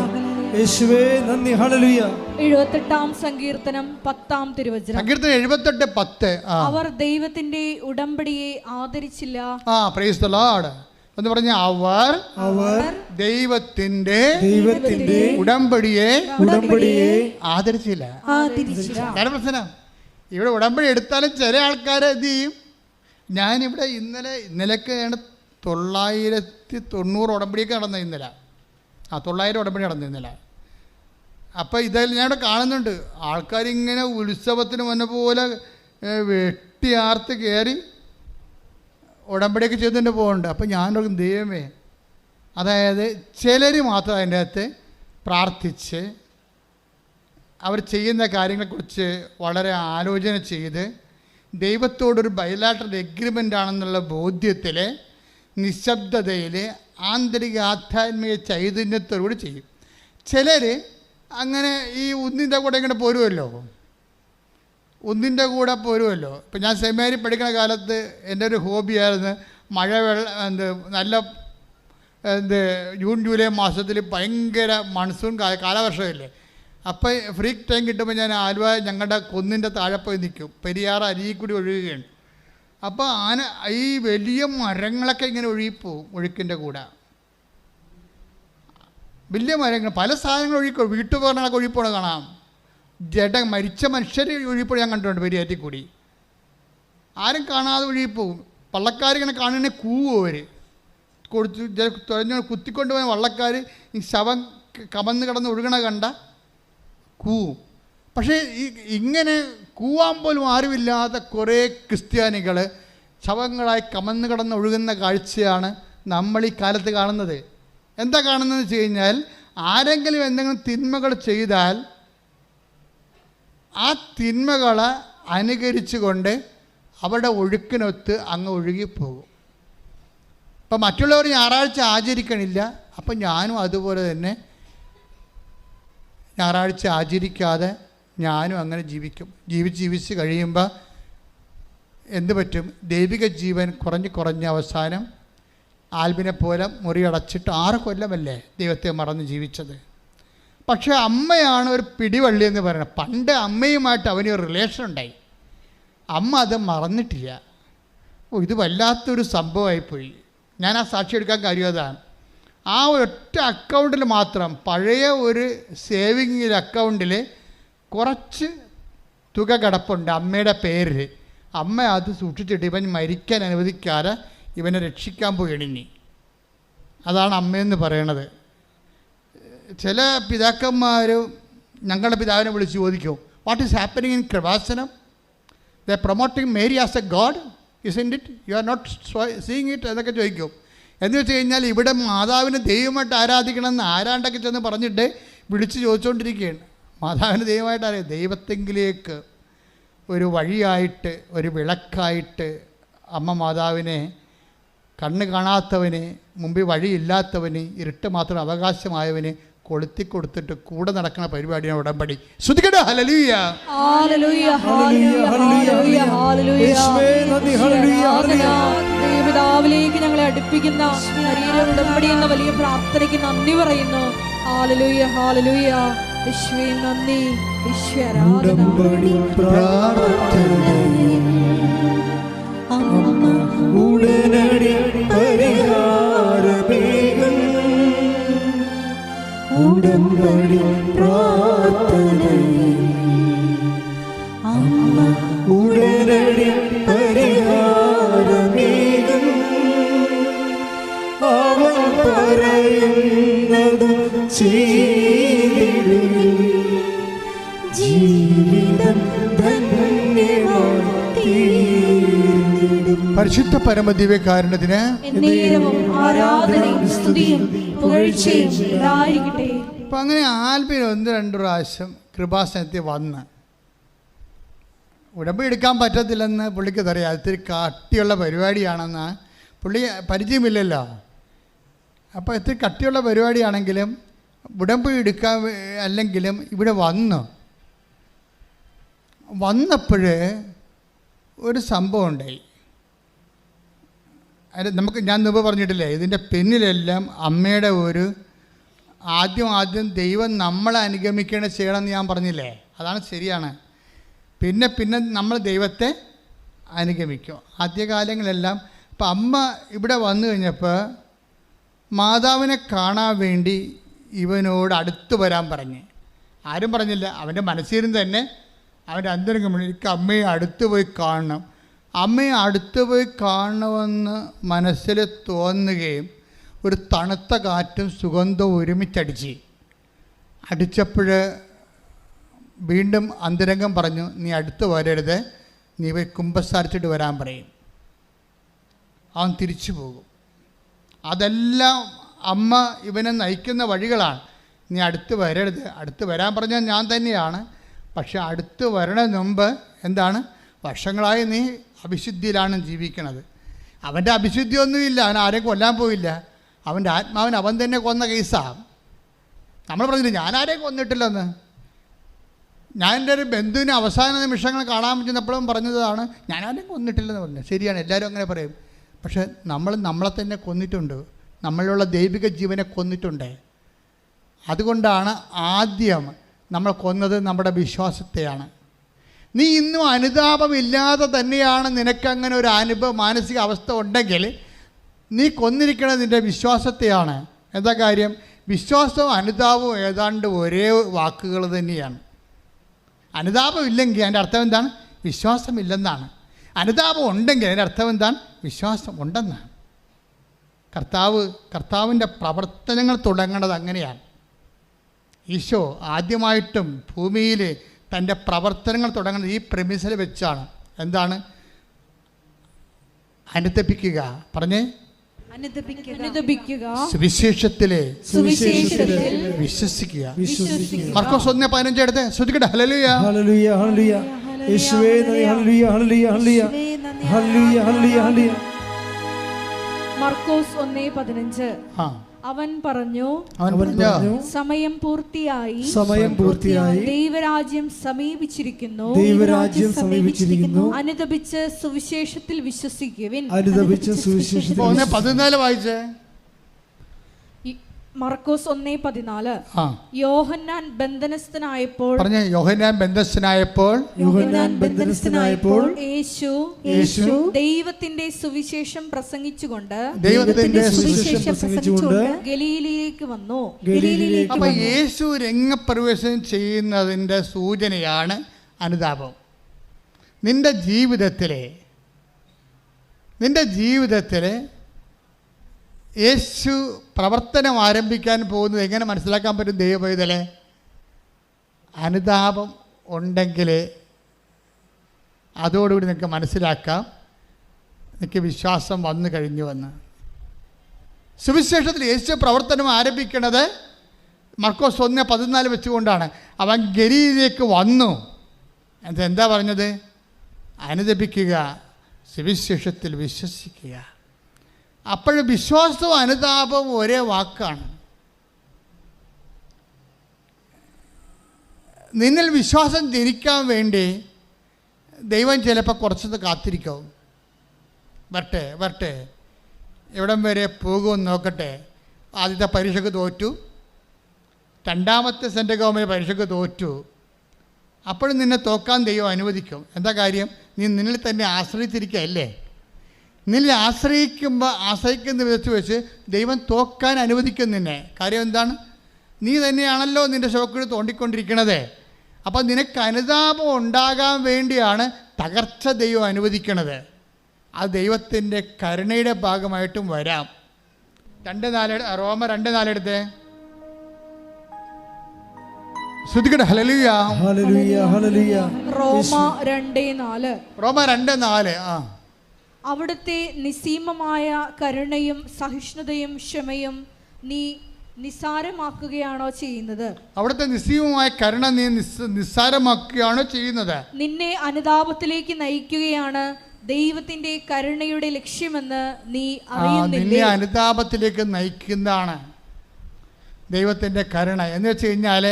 യേശുവേ നന്ദി. ഹല്ലേലൂയ. 78-ാം സങ്കീർത്തനം 10-ാം തിരുവചനം. സങ്കീർത്തനം 78:10. അവർ ദൈവത്തിന്റെ ഉടമ്പടിയെ ആദരിച്ചില്ല. പ്രൈസ് ദി ലോർഡ് എന്ന് പറഞ്ഞ അവർ ദൈവത്തിന്റെ ഉടമ്പടിയെ ആദരിച്ചില്ല. പ്രശ്നം ഇവിടെ ഉടമ്പടി എടുത്താലും ചില ആൾക്കാർ എന്ത് ചെയ്യും. ഞാനിവിടെ ഇന്നലെയൊക്കെയാണ് 990 ഉടമ്പടിയൊക്കെ നടന്നത്. ഇന്നലെ 900 ഉടമ്പടി നടന്നു ഇന്നലെ. അപ്പോൾ ഇതെല്ലാം ഞാനിവിടെ കാണുന്നുണ്ട്. ആൾക്കാരിങ്ങനെ ഉത്സവത്തിന് വന്ന പോലെ വെട്ടിയാർത്ത് കയറി ഉടമ്പടിയൊക്കെ ചെയ്തിട്ട് പോകുന്നുണ്ട്. അപ്പോൾ ഞാനൊരു ദൈവമേ, അതായത് ചിലർ മാത്രം അതിൻ്റെ അകത്ത് പ്രാർത്ഥിച്ച് അവർ ചെയ്യുന്ന കാര്യങ്ങളെക്കുറിച്ച് വളരെ ആലോചന ചെയ്ത് ദൈവത്തോടൊരു ബൈലാറ്ററൽ എഗ്രിമെൻ്റ് ആണെന്നുള്ള ബോധ്യത്തിൽ നിശബ്ദതയിൽ ആന്തരിക ആധ്യാത്മിക ചൈതന്യത്തോടുകൂടി ചെയ്യും. ചിലർ അങ്ങനെ ഈ ഒന്നിൻ്റെ കൂടെ ഇങ്ങനെ പോരുമല്ലോ. ഇപ്പം ഞാൻ സെമിനാരി പഠിക്കുന്ന കാലത്ത് എൻ്റെ ഒരു ഹോബിയായിരുന്നു നല്ല ജൂൺ ജൂലൈ മാസത്തിൽ ഭയങ്കര മൺസൂൺ കാലവർഷമില്ലേ. അപ്പോൾ ഫ്രീ ടൈം കിട്ടുമ്പോൾ ഞാൻ ആലുവ ഞങ്ങളുടെ കുന്നിൻ്റെ താഴെ പോയി നിൽക്കും. പെരിയാർ അരിയിൽ കൂടി ഒഴുകുകയാണ്. അപ്പോൾ ഈ വലിയ മരങ്ങളൊക്കെ ഇങ്ങനെ ഒഴുകിപ്പോവും. ഒഴുക്കിൻ്റെ കൂടെ വലിയ മരങ്ങൾ, പല സാധനങ്ങൾ ഒഴുകിപ്പോ, വീട്ടുപകരണങ്ങളൊക്കെ ഒഴുകിപ്പോണത് കാണാം. മരിച്ച മനുഷ്യർ ഒഴുകിപ്പോൾ ഞാൻ കണ്ടിട്ടുണ്ട് പെരിയാറ്റിൽ കൂടി. ആരും കാണാതെ ഒഴുകിപ്പോവും. വള്ളക്കാരിങ്ങനെ കാണുന്നതിനെ കൂവും. അവർ തുഴഞ്ഞ് കുത്തിക്കൊണ്ടുപോയ വള്ളക്കാർ ഈ ശവം കമന്ന് കിടന്ന് ഒഴുകണ കണ്ട കൂവും. പക്ഷേ ഇങ്ങനെ കൂവാൻ പോലും ആരുമില്ലാത്ത കുറേ ക്രിസ്ത്യാനികൾ ശവങ്ങളായി കമന്ന് കിടന്ന് ഒഴുകുന്ന കാഴ്ചയാണ് നമ്മൾ ഈ കാലത്ത് കാണുന്നത്. എന്താ കാണുന്നതെന്ന് വെച്ച് കഴിഞ്ഞാൽ, ആരെങ്കിലും എന്തെങ്കിലും തിന്മകൾ ചെയ്താൽ ആ തിന്മകളെ അനുകരിച്ചുകൊണ്ട് അവരുടെ ഒഴുക്കിനൊത്ത് അങ്ങ് ഒഴുകിപ്പോകും. അപ്പം മറ്റുള്ളവർ ഞായറാഴ്ച ആചരിക്കണില്ല, അപ്പം ഞാനും അതുപോലെ തന്നെ ഞായറാഴ്ച ആചരിക്കാതെ ഞാനും അങ്ങനെ ജീവിച്ച് കഴിയുമ്പോൾ എന്ത് പറ്റും? ദൈവിക ജീവൻ കുറഞ്ഞ് അവസാനം ആൽബിനെ പോലെ മുറിയടച്ചിട്ട് 6 കൊല്ലമല്ലേ ദൈവത്തെ മറന്ന് ജീവിച്ചത്. പക്ഷേ അമ്മയാണ് ഒരു പിടിവള്ളി എന്ന് പറയുന്നത്. പണ്ട് അമ്മയുമായിട്ട് അവനൊരു റിലേഷൻ ഉണ്ടായി. അമ്മ അത് മറന്നിട്ടില്ല. ഇത് വല്ലാത്തൊരു സംഭവമായിപ്പോയി. ഞാൻ ആ സാക്ഷി എടുക്കാൻ കാര്യം അതാണ്. ആ ഒറ്റ അക്കൗണ്ടിൽ മാത്രം, പഴയ ഒരു സേവിങ് അക്കൗണ്ടിൽ കുറച്ച് തുക കിടപ്പുണ്ട് അമ്മയുടെ പേരിൽ. അമ്മ അത് സൂക്ഷിച്ചിട്ട് ഇവൻ മരിക്കാൻ അനുവദിക്കാതെ ഇവനെ രക്ഷിക്കാൻ പോയി എണിഞ്ഞി. അതാണ് അമ്മയെന്ന് പറയണത്. ചില പിതാക്കന്മാർ ഞങ്ങളുടെ പിതാവിനെ വിളിച്ച് ചോദിക്കും, what is happening in Kripasanam? The promoting Mary as a god. Isn't it? You are not seeing it എന്നൊക്കെ ചോദിക്കും. എന്ന് വെച്ച് കഴിഞ്ഞാൽ ഇവിടെ മാതാവിനെ ദൈവമായിട്ട് ആരാധിക്കണമെന്ന് ആരാണ്ടൊക്കെ ചെന്ന് പറഞ്ഞിട്ട് വിളിച്ച് ചോദിച്ചുകൊണ്ടിരിക്കുകയാണ്. മാതാവിനെ ദൈവമായിട്ട് അറിയാം. ദൈവത്തെങ്കിലേക്ക് ഒരു വഴിയായിട്ട്, ഒരു വിളക്കായിട്ട് അമ്മ മാതാവിനെ കണ്ണ് കാണാത്തവന്, മുമ്പിൽ വഴിയില്ലാത്തവന്, ഇരുട്ട് മാത്രം അവകാശമായവന് കൊളുത്തി കൊടുത്തിട്ട് കൂടെ നടക്കുന്ന പരിപാടിയാണ് ഉടമ്പടി. ശ്രുതിക്കട്ടെ ഹല്ലേലൂയ. പിതാവിലേക്ക് ഞങ്ങളെ അടുപ്പിക്കുന്ന ശരീര ഉടമ്പടി എന്ന വലിയ പ്രാർത്ഥനയ്ക്ക് നന്ദി പറയുന്നു. ഹല്ലേലൂയ, ഹല്ലേലൂയ. യേശുവേ നന്ദി, യേശുവേ ആരാധന. ഉടനടി പരിഹാരമേകും ഉടമ്പടി പ്രാർത്ഥനയിൽ അമ്മ ഉടനടി പരിഹാരമേകും അവൻ പറയുന്നതും ചെയ്തിടും ജീവിതം ധന്യമായി. പരിശുദ്ധ പരമദിവ്യകാരുണ്യത്തിന് അപ്പം അങ്ങനെ ആൽബിൻ 1-2 പ്രാവശ്യം കൃപാസനത്തിൽ വന്ന് ഉടമ്പടി എടുക്കാൻ പറ്റത്തില്ലെന്ന് പുള്ളിക്ക് അറിയാം. ഇത്തിരി കട്ടിയുള്ള പരിപാടിയാണെന്ന് പുള്ളി പരിചയമില്ലല്ലോ. അപ്പോൾ ഇത്തിരി കട്ടിയുള്ള പരിപാടിയാണെങ്കിലും ഉടമ്പടി എടുക്കാൻ അല്ലെങ്കിലും ഇവിടെ വന്നപ്പോൾ ഒരു സംഭവം ഉണ്ടായി. അത് ഞാൻ മുമ്പ് പറഞ്ഞിട്ടില്ലേ, ഇതിൻ്റെ പിന്നിലെല്ലാം അമ്മയുടെ ഒരു ആദ്യം ദൈവം നമ്മളെ അനുഗമിക്കണം ചെയ്യണമെന്ന് ഞാൻ പറഞ്ഞില്ലേ, അതാണ് ശരിയാണ്. പിന്നെ നമ്മൾ ദൈവത്തെ അനുഗമിക്കും. ആദ്യകാലങ്ങളെല്ലാം ഇപ്പം അമ്മ ഇവിടെ വന്നു കഴിഞ്ഞപ്പോൾ മാതാവിനെ കാണാൻ വേണ്ടി ഇവനോട് അടുത്ത് വരാൻ പറഞ്ഞ്. ആരും പറഞ്ഞില്ല, അവൻ്റെ മനസ്സിലും തന്നെ അവൻ്റെ അന്തരംഗം എനിക്ക് അമ്മയെ അടുത്ത് പോയി കാണണം, അമ്മയെ അടുത്ത് പോയി കാണണമെന്ന് മനസ്സിൽ തോന്നുകയും ഒരു തണുത്ത കാറ്റും സുഗന്ധവും അടിച്ചപ്പോൾ വീണ്ടും അന്തരംഗം പറഞ്ഞു, നീ അടുത്ത് വരരുത്, നീ പോയി കുമ്പസാരിച്ചിട്ട് വരാൻ പറയും. അവൻ തിരിച്ചു പോകും. അതെല്ലാം അമ്മ ഇവനെ നയിക്കുന്ന വഴികളാണ്. നീ അടുത്ത് വരരുത്, അടുത്ത് വരാൻ പറഞ്ഞാൽ ഞാൻ തന്നെയാണ്, പക്ഷെ അടുത്ത് വരണതിന് മുമ്പ് എന്താണ്, വർഷങ്ങളായി നീ അവിശുദ്ധിയിലാണ് ജീവിക്കണത്. അവൻ്റെ അവിശുദ്ധിയൊന്നുമില്ല, അവൻ ആരെയും കൊല്ലാൻ പോയില്ല. അവൻ്റെ ആത്മാവിന് അവൻ തന്നെ കൊന്ന കേസാണ്. നമ്മൾ പറഞ്ഞില്ല ഞാൻ ആരെയും കൊന്നിട്ടില്ലെന്ന്. ഞാൻ എൻ്റെ ഒരു ബന്ധുവിന് അവസാന നിമിഷങ്ങൾ കാണാൻ പറ്റുന്നപ്പോഴും പറഞ്ഞതാണ് ഞാൻ ആരെയും കൊന്നിട്ടില്ലെന്ന് പറഞ്ഞു. ശരിയാണ്, എല്ലാവരും അങ്ങനെ പറയും. പക്ഷെ നമ്മളെ തന്നെ കൊന്നിട്ടുണ്ട്, നമ്മളിലുള്ള ദൈവിക ജീവനെ കൊന്നിട്ടുണ്ട്. അതുകൊണ്ടാണ് ആദ്യം നമ്മൾ കൊന്നത് നമ്മുടെ വിശ്വാസത്തെയാണ്. നീ ഇന്നും അനുതാപമില്ലാതെ തന്നെയാണ് നിനക്കങ്ങനെ ഒരു മാനസിക അവസ്ഥ ഉണ്ടെങ്കിൽ നീ കൊന്നിരിക്കുന്നത് നിൻ്റെ വിശ്വാസത്തെയാണ്. എന്താ കാര്യം? വിശ്വാസവും അനുതാപവും ഏതാണ്ട് ഒരേ വാക്കുകൾ തന്നെയാണ്. അനുതാപം ഇല്ലെങ്കിൽ അതിൻ്റെ അർത്ഥം എന്താണ്? വിശ്വാസമില്ലെന്നാണ്. അനുതാപം ഉണ്ടെങ്കിൽ അതിൻ്റെ അർത്ഥം എന്താണ്? വിശ്വാസം ഉണ്ടെന്നാണ്. കർത്താവിൻ്റെ പ്രവർത്തനങ്ങൾ തുടങ്ങുന്നത് അങ്ങനെയാണ്. ഈശോ ആദ്യമായിട്ടും ഭൂമിയിൽ തൻ്റെ പ്രവർത്തനങ്ങൾ തുടങ്ങുന്നത് ഈ പ്രെമിസിൽ വെച്ചാണ്. എന്താണ്? അനുതപിക്കുക. പറഞ്ഞേ, സുവിശേഷത്തിലെ വിശ്വസിക്കുക. മർക്കോസ് 1:15 എടുത്ത് ശ്രദ്ധിക്കട്ടെ. ഹല്ലേലൂയ, ഹല്ലേലൂയ, ഹല്ലേലൂയ. യേശുവേ നന്ദി. ഹല്ലേലൂയ, ഹല്ലേലൂയ, ഹല്ലേലൂയ, ഹല്ലേലൂയ, ഹല്ലേലൂയ, ഹല്ലേലൂയ. മർക്കോസ് 1:15. അവൻ പറഞ്ഞു, സമയം പൂർത്തിയായി, ദൈവരാജ്യം സമീപിച്ചിരിക്കുന്നു, അനുതപിച്ച് സുവിശേഷത്തിൽ വിശ്വസിക്കുവിൻ. 14 വായിച്ചേ. മർക്കോസ് 1:14. യോഹന്നാൻ ബന്ധനസ്ഥനായപ്പോൾ യേശു ദൈവത്തിന്റെ സുവിശേഷം പ്രസംഗിച്ചുകൊണ്ട് ഗലീലയിലേക്ക് വന്നു. അപ്പൊ യേശു രംഗപ്രവേശനം ചെയ്യുന്നതിന്റെ സൂചനയാണ് അനുതാപം. നിന്റെ ജീവിതത്തിലെ യേശു പ്രവർത്തനം ആരംഭിക്കാൻ പോകുന്നത് എങ്ങനെ മനസ്സിലാക്കാൻ പറ്റും? ദൈവപൈതലെ, അനുതാപം ഉണ്ടെങ്കിൽ അതോടുകൂടി നിങ്ങൾക്ക് മനസ്സിലാക്കാം എനിക്ക് വിശ്വാസം വന്നു കഴിഞ്ഞുവെന്ന്. സുവിശേഷത്തിൽ യേശു പ്രവർത്തനം ആരംഭിക്കുന്നത് മർക്കോസ് 1:14 വെച്ചുകൊണ്ടാണ്. അവൻ ഗലീലയിലേക്ക് വന്നു. എന്താ പറഞ്ഞത്? അനുദപിക്കുക, സുവിശേഷത്തിൽ വിശ്വസിക്കുക. അപ്പോഴും വിശ്വാസവും അനുതാപവും ഒരേ വാക്കാണ്. നിന്നിൽ വിശ്വാസം ജനിക്കാൻ വേണ്ടി ദൈവം ചിലപ്പോൾ കുറച്ചത് കാത്തിരിക്കും. വരട്ടെ എവിടം വരെ പോകുമെന്ന് നോക്കട്ടെ. ആദ്യത്തെ പരീക്ഷയ്ക്ക് തോറ്റു, രണ്ടാമത്തെ സെൻട്രൽ ഗവൺമെൻറ് പരീക്ഷയ്ക്ക് തോറ്റു. അപ്പോഴും നിന്നെ തോക്കാൻ ദൈവം അനുവദിക്കും. എന്താ കാര്യം? നീ നിന്നിൽ തന്നെ ആശ്രയിച്ചിരിക്കുകയല്ലേ. നിന്നിൽ ആശ്രയിക്കുന്ന വിധത്തിൽ വെച്ച് ദൈവം തോക്കാൻ അനുവദിക്കും നിന്നെ. കാര്യം എന്താണ്? നീ തന്നെയാണല്ലോ നിൻ്റെ ശവക്കുഴി തോണ്ടിക്കൊണ്ടിരിക്കണത്. അപ്പം നിനക്ക് അനുതാപം ഉണ്ടാകാൻ വേണ്ടിയാണ് തകർച്ച ദൈവം അനുവദിക്കണത്. അത് ദൈവത്തിൻ്റെ കരുണയുടെ ഭാഗമായിട്ടും വരാം. 2:4 റോമ 2:4 എടുത്തേ. ശ്രദ്ധിക്കട്ടെ. ഹല്ലേലൂയ, ഹല്ലേലൂയ, ഹല്ലേലൂയ. റോമ 2:4. അവിടുത്തെ നിസ്സീമമായ കരുണയും സഹിഷ്ണുതയും ക്ഷമയും നീ നിസ്സാരമാക്കുകയാണോ ചെയ്യുന്നത്? അവിടുത്തെ നിസ്സീമമായ കരുണ നീ നിസ്സാരമാക്കുകയാണോ ചെയ്യുന്നത്? നിന്നെ അനുതാപത്തിലേക്ക് നയിക്കുകയാണ് ദൈവത്തിന്റെ കരുണയുടെ ലക്ഷ്യമെന്ന് നീ അറിയുന്നില്ലേ? നിന്നെ അനുതാപത്തിലേക്ക് നയിക്കുന്നതാണ് ദൈവത്തിൻ്റെ കരുണ. എന്ന് വെച്ച് കഴിഞ്ഞാൽ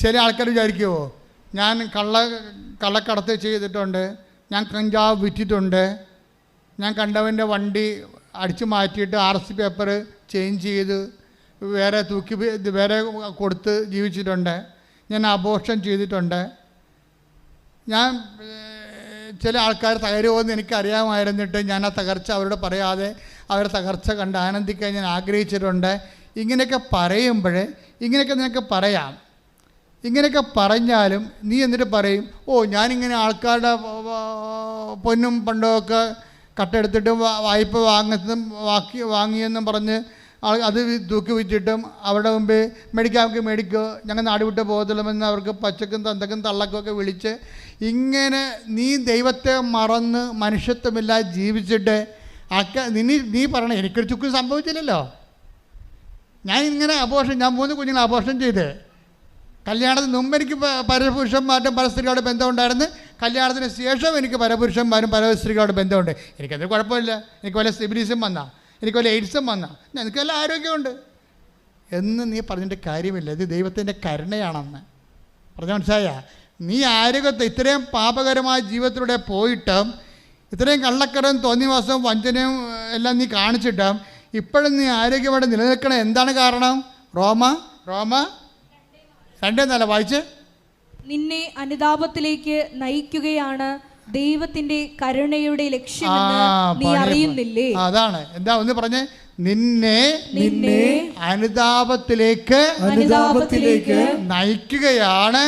ചില ആൾക്കാർ വിചാരിക്കുമോ, ഞാൻ കള്ളക്കടത്ത് ചെയ്തിട്ടുണ്ട്, ഞാൻ കഞ്ചാവ് വിറ്റിട്ടുണ്ട്, ഞാൻ കണ്ടവൻ്റെ വണ്ടി അടിച്ചു മാറ്റിയിട്ട് RC പേപ്പർ ചേഞ്ച് ചെയ്ത് വേറെ വേറെ കൊടുത്ത് ജീവിച്ചിട്ടുണ്ട്, ഞാൻ അബോർഷൻ ചെയ്തിട്ടുണ്ട്. ഞാൻ ചില ആൾക്കാർ തകരുമെന്ന് എനിക്കറിയാമായിരുന്നിട്ട് ഞാൻ ആ തകർച്ച അവരോട് പറയാതെ അവരുടെ തകർച്ച കണ്ട് ആനന്ദിക്കാൻ ഞാൻ ആഗ്രഹിച്ചിട്ടുണ്ട്. ഇങ്ങനെയൊക്കെ പറയുമ്പോൾ ഇങ്ങനെയൊക്കെ നിനക്ക് പറയാം. ഇങ്ങനെയൊക്കെ പറഞ്ഞാലും നീ എന്നിട്ട് പറയും, ഞാനിങ്ങനെ ആൾക്കാരുടെ പൊന്നും പണ്ടമൊക്കെ കട്ടെടുത്തിട്ട് വായ്പ വാങ്ങിയെന്നും പറഞ്ഞ് അത് തൂക്കി വിറ്റിട്ടും അവരുടെ മുമ്പ് മേടിക്കോ ഞങ്ങൾ നാട് വിട്ട് പോകത്തുള്ളമെന്ന് അവർക്ക് പച്ചക്കും തന്തക്കും തള്ളക്കുമൊക്കെ വിളിച്ച് ഇങ്ങനെ നീ ദൈവത്തെ മറന്ന് മനുഷ്യത്വമില്ലാതെ ജീവിച്ചിട്ട് നീ പറയണേ എനിക്കൊരു ചുക്ക് സംഭവിച്ചില്ലല്ലോ. ഞാൻ 3 കുഞ്ഞുങ്ങളെ അബോർഷൻ ചെയ്ത് കല്യാണത്തിന് മുമ്പ് എനിക്ക് പരപുരുഷന്മാരും പരസ്ത്രീകളുടെ ബന്ധമുണ്ടായിരുന്നു. കല്യാണത്തിന് ശേഷം എനിക്ക് പരപുരുഷന്മാരും പരസ്ത്രീകളുടെ ബന്ധമുണ്ട്. എനിക്കതൊരു കുഴപ്പമില്ല. എനിക്ക് വല്ല സിബിലിസും വന്നാൽ, എനിക്ക് വല്ല എയ്ഡ്സും വന്നാൽ, എനിക്ക് വല്ല ആരോഗ്യമുണ്ട് എന്ന് നീ പറഞ്ഞിട്ട് കാര്യമില്ല. ഇത് ദൈവത്തിൻ്റെ കരുണയാണെന്ന് പറഞ്ഞാൽ മനസ്സിലായ? നീ ആരോഗ്യത്തെ ഇത്രയും പാപകരമായ ജീവിതത്തിലൂടെ പോയിട്ടും ഇത്രയും കള്ളക്കടവും തോന്നിവാസവും വഞ്ചനയും എല്ലാം നീ കാണിച്ചിട്ടും ഇപ്പോഴും നീ ആരോഗ്യമായിട്ട് നിലനിൽക്കണം. എന്താണ് കാരണം? റോമ 2:4 വായിച്ച്. നിന്നെ അനുതാപത്തിലേക്ക് നയിക്കുകയാണ് ദൈവത്തിന്റെ കരുണയുടെ ലക്ഷ്യമെന്ന് നീ അറിയുന്നില്ലേ? അതാണ്. എന്താ ഒന്ന് പറഞ്ഞേ? നിന്നെ അനുതാപത്തിലേക്ക് നയിക്കുകയാണ്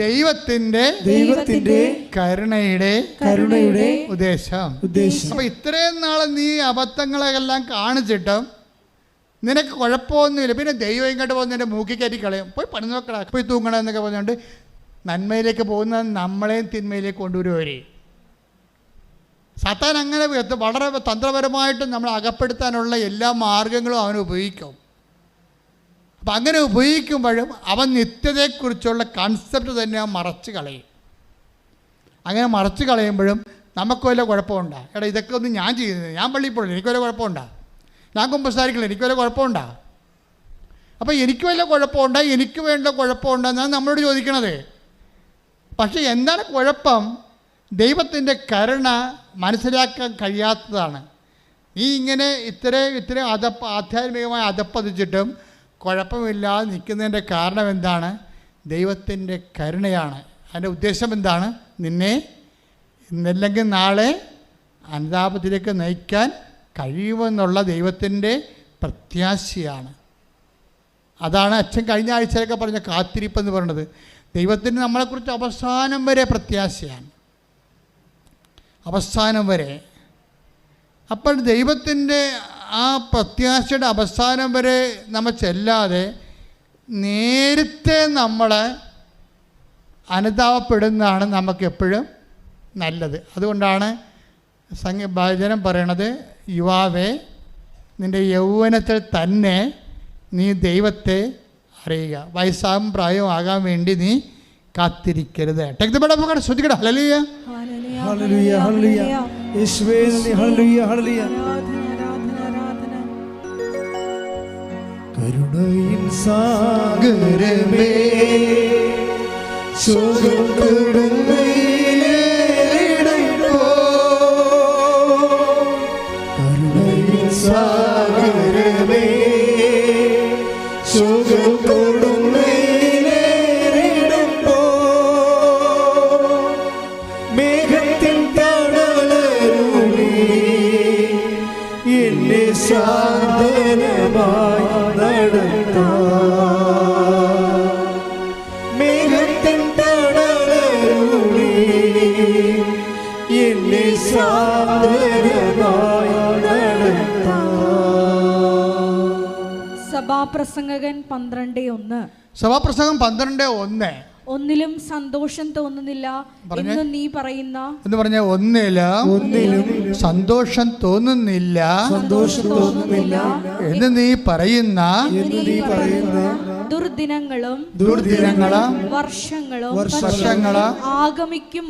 ദൈവത്തിന്റെ കരുണയുടെ ഉദ്ദേശം. അപ്പൊ ഇത്രയും നാളെ നീ അബദ്ധങ്ങളെല്ലാം കാണിച്ചിട്ടും നിനക്ക് കുഴപ്പമൊന്നുമില്ല. പിന്നെ ദൈവം ഇങ്ങോട്ട് പോകുന്ന എൻ്റെ മൂക്കി കയറ്റി കളയും, പോയി പണി നോക്കടാ, പോയി തൂങ്ങണം എന്നൊക്കെ പറഞ്ഞുകൊണ്ട് നന്മയിലേക്ക് പോകുന്ന നമ്മളെയും തിന്മയിലേക്ക് കൊണ്ടുവരുവരെ. സാത്താൻ അങ്ങനെ വളരെ തന്ത്രപരമായിട്ട് നമ്മൾ അകപ്പെടുത്താനുള്ള എല്ലാ മാർഗങ്ങളും അവൻ ഉപയോഗിക്കും. അപ്പം അങ്ങനെ ഉപയോഗിക്കുമ്പോഴും അവൻ നിത്യതയെക്കുറിച്ചുള്ള കൺസെപ്റ്റ് തന്നെ മറച്ച് കളയും. അങ്ങനെ മറച്ച് കളയുമ്പോഴും നമുക്ക് വല്ല കുഴപ്പമുണ്ടോ? എടാ ഇതൊക്കെ ഒന്നും ഞാൻ ചെയ്യുന്നത്, ഞാൻ പള്ളിയിൽ പോയില്ല, എനിക്ക് വല്ല കുഴപ്പമുണ്ടോ? ഞാൻ കുമ്പസാരിക്കില്ല, എനിക്ക് വല്ല കുഴപ്പമുണ്ടോ? അപ്പോൾ എനിക്ക് വല്ല കുഴപ്പമുണ്ടോ, എനിക്ക് വേണ്ട കുഴപ്പമുണ്ടോ എന്നാണ് നമ്മളോട് ചോദിക്കണത്. പക്ഷേ എന്താണ് കുഴപ്പം? ദൈവത്തിൻ്റെ കരുണ മനസ്സിലാക്കാൻ കഴിയാത്തതാണ്. നീ ഇങ്ങനെ ഇത്രയും ആധ്യാത്മികമായി അതപ്പതിച്ചിട്ടും കുഴപ്പമില്ലാതെ നിൽക്കുന്നതിൻ്റെ കാരണം എന്താണ്? ദൈവത്തിൻ്റെ കരുണയാണ്. അതിൻ്റെ ഉദ്ദേശം എന്താണ്? നിന്നെ ഇന്നല്ലെങ്കിൽ നാളെ അനുതാപത്തിലേക്ക് നയിക്കാൻ കഴിയുമെന്നുള്ള ദൈവത്തിൻ്റെ പ്രത്യാശയാണ്. അതാണ് അച്ഛൻ കഴിഞ്ഞ ആഴ്ചയിലൊക്കെ പറഞ്ഞ കാത്തിരിപ്പെന്ന് പറയുന്നത്. ദൈവത്തിന് നമ്മളെക്കുറിച്ച് അവസാനം വരെ പ്രത്യാശയാണ്, അവസാനം വരെ. അപ്പോൾ ദൈവത്തിൻ്റെ ആ പ്രത്യാശയുടെ അവസാനം വരെ നമ്മൾ ചെല്ലാതെ നേരത്തെ നമ്മൾ അനുതാപപ്പെടുന്നതാണ് നമുക്കെപ്പോഴും നല്ലത്. അതുകൊണ്ടാണ് ഭജനം പറയണത്, യുവാവേ നിൻ്റെ യൗവനത്തിൽ തന്നെ നീ ദൈവത്തെ അറിയുക, വയസ്സാകും പ്രായവും ആകാൻ വേണ്ടി നീ കാത്തിരിക്കരുത്. ശ്രദ്ധിക്കട്ടെ. ഹല്ലേലൂയ ഹല്ലേലൂയ ഹല്ലേലൂയ യേശുവേ നന്ദി. ഹല്ലേലൂയ ഹല്ലേലൂയ. കരുണയിൻ സാഗരമേ ശോകം കൊടുമേലേടപ്പോ, കരുണയിൻ സാഗരമേ ശോകം കൊടുമേലേടപ്പോ, മേഘത്തിൻ തണലരുളി എന്നെ സാന്ത്വനമായി മേഘത്തിൻ തണലരുളി എന്നെ സാന്ത്വനമായി സഭാപ്രസംഗകൻ 12:1. സഭാപ്രസംഗം 12:1. ഒന്നിലും സന്തോഷം തോന്നുന്നില്ല എന്ന് നീ പറയുന്ന, എന്ന് പറഞ്ഞ ഒന്നിലും സന്തോഷം തോന്നുന്നില്ല എന്ന് നീ പറയുന്ന ദുർദിനങ്ങളും വർഷങ്ങളും ആഗമിക്കും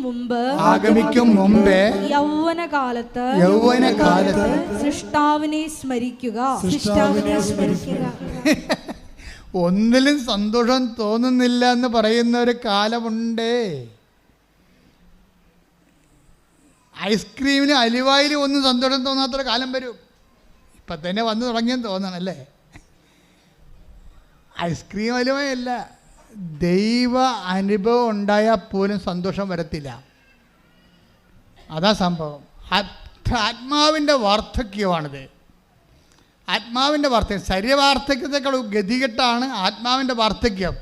മുമ്പേ യൗവനകാലത്ത് സൃഷ്ടാവിനെ സ്മരിക്കുക. ഒന്നിലും സന്തോഷം തോന്നുന്നില്ല എന്ന് പറയുന്ന ഒരു കാലമുണ്ട്. ഐസ്ക്രീമിന് അലുവായിലും ഒന്നും സന്തോഷം തോന്നാത്തൊരു കാലം വരും. ഇപ്പം തന്നെ വന്നു തുടങ്ങിയെന്ന് തോന്നണല്ലേ. ഐസ്ക്രീം അലുവയല്ല, ദൈവ അനുഭവം ഉണ്ടായാൽ പോലും സന്തോഷം വരത്തില്ല. അതാ സംഭവം. ആത്മാവിൻ്റെ വാർദ്ധക്യമാണിത്. ആത്മാവിൻ്റെ വാർദ്ധക്യം, ശരീരവാർദ്ധക്യത്തെക്കാൾ ഗതികെട്ടാണ് ആത്മാവിൻ്റെ വാർദ്ധക്യം.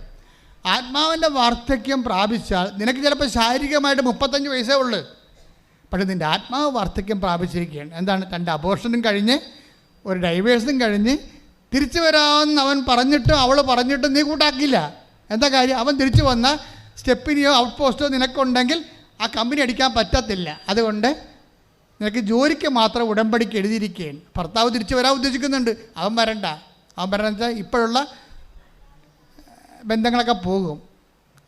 ആത്മാവിൻ്റെ വാർദ്ധക്യം പ്രാപിച്ചാൽ നിനക്ക് ചിലപ്പോൾ ശാരീരികമായിട്ട് 35 വയസ്സേ ഉള്ളൂ, പക്ഷേ നിൻ്റെ ആത്മാവ് വാർദ്ധക്യം പ്രാപിച്ചിരിക്കുകയാണ്. എന്താണ്? തൻ്റെ അബോർഷനും കഴിഞ്ഞ് ഒരു ഡൈവേഴ്സും കഴിഞ്ഞ് തിരിച്ചു വരാമെന്ന് അവൻ പറഞ്ഞിട്ടും അവൾ പറഞ്ഞിട്ടും നീ കൂട്ടാക്കില്ല. എന്താ കാര്യം? അവൻ തിരിച്ചു വന്ന സ്റ്റെപ്പിനെയോ ഔട്ട് പോസ്റ്റോ നിനക്കുണ്ടെങ്കിൽ ആ കമ്പനി അടിക്കാൻ പറ്റത്തില്ല. അതുകൊണ്ട് നിനക്ക് ജോലിക്ക് മാത്രം ഉടമ്പടിക്ക് എഴുതിയിരിക്കുകയാണ്. ഭർത്താവ് തിരിച്ചു വരാൻ ഉദ്ദേശിക്കുന്നുണ്ട്, അവൻ വരണ്ട. അവൻ വരണമെന്ന് വെച്ചാൽ ഇപ്പോഴുള്ള ബന്ധങ്ങളൊക്കെ പോകും.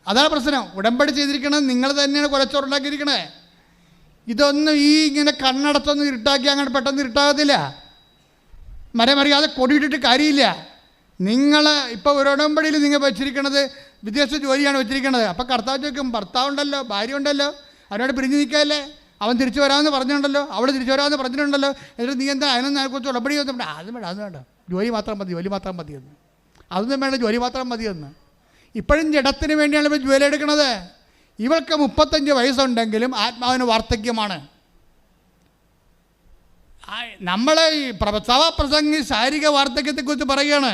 അതാണ് പ്രശ്നം. ഉടമ്പടി ചെയ്തിരിക്കണത് നിങ്ങൾ തന്നെയാണ് കുലച്ചോറുണ്ടാക്കിയിരിക്കണേ. ഇതൊന്നും ഈ ഇങ്ങനെ കണ്ണടത്തൊന്നും ഇരുട്ടാക്കി അങ്ങനെ പെട്ടെന്ന് ഇരുട്ടാകത്തില്ല. മരമറിയാതെ കൊടിയിട്ടിട്ട് കാര്യമില്ല. നിങ്ങൾ ഇപ്പോൾ ഒരു ഉടമ്പടിയിൽ നിങ്ങൾ വെച്ചിരിക്കണത് വിദേശ ജോലിയാണ് വെച്ചിരിക്കണത്. അപ്പോൾ കർത്താവ് ചോദിക്കും, ഭർത്താവുണ്ടല്ലോ, ഭാര്യ ഉണ്ടല്ലോ, അവനോട് പിരിഞ്ഞു നിൽക്കാമല്ലേ, അവൻ തിരിച്ചു വരാമെന്ന് പറഞ്ഞിട്ടുണ്ടല്ലോ, അവൾ തിരിച്ചു വരാമെന്ന് പറഞ്ഞിട്ടുണ്ടല്ലോ, എന്നിട്ട് നീ എന്താ അതിനൊന്നും അതിനെക്കുറിച്ച് ഉടമ്പടി ഒന്നും വേണ്ട. അതും വേണ്ട, ജോലി മാത്രം മതി എന്ന്. അതൊന്നും വേണ്ട, ജോലി മാത്രം മതിയെന്ന്. ഇപ്പോഴും ജഡത്തിന് വേണ്ടിയാണ് ഇവർ ജോലി എടുക്കുന്നത്. ഇവൾക്ക് 35 വയസ്സുണ്ടെങ്കിലും ആത്മാവിന് വാർദ്ധക്യമാണ്. നമ്മളെ ഈ സഭാപ്രസംഗി ശാരീരിക വാർദ്ധക്യത്തെക്കുറിച്ച് പറയുകയാണ്.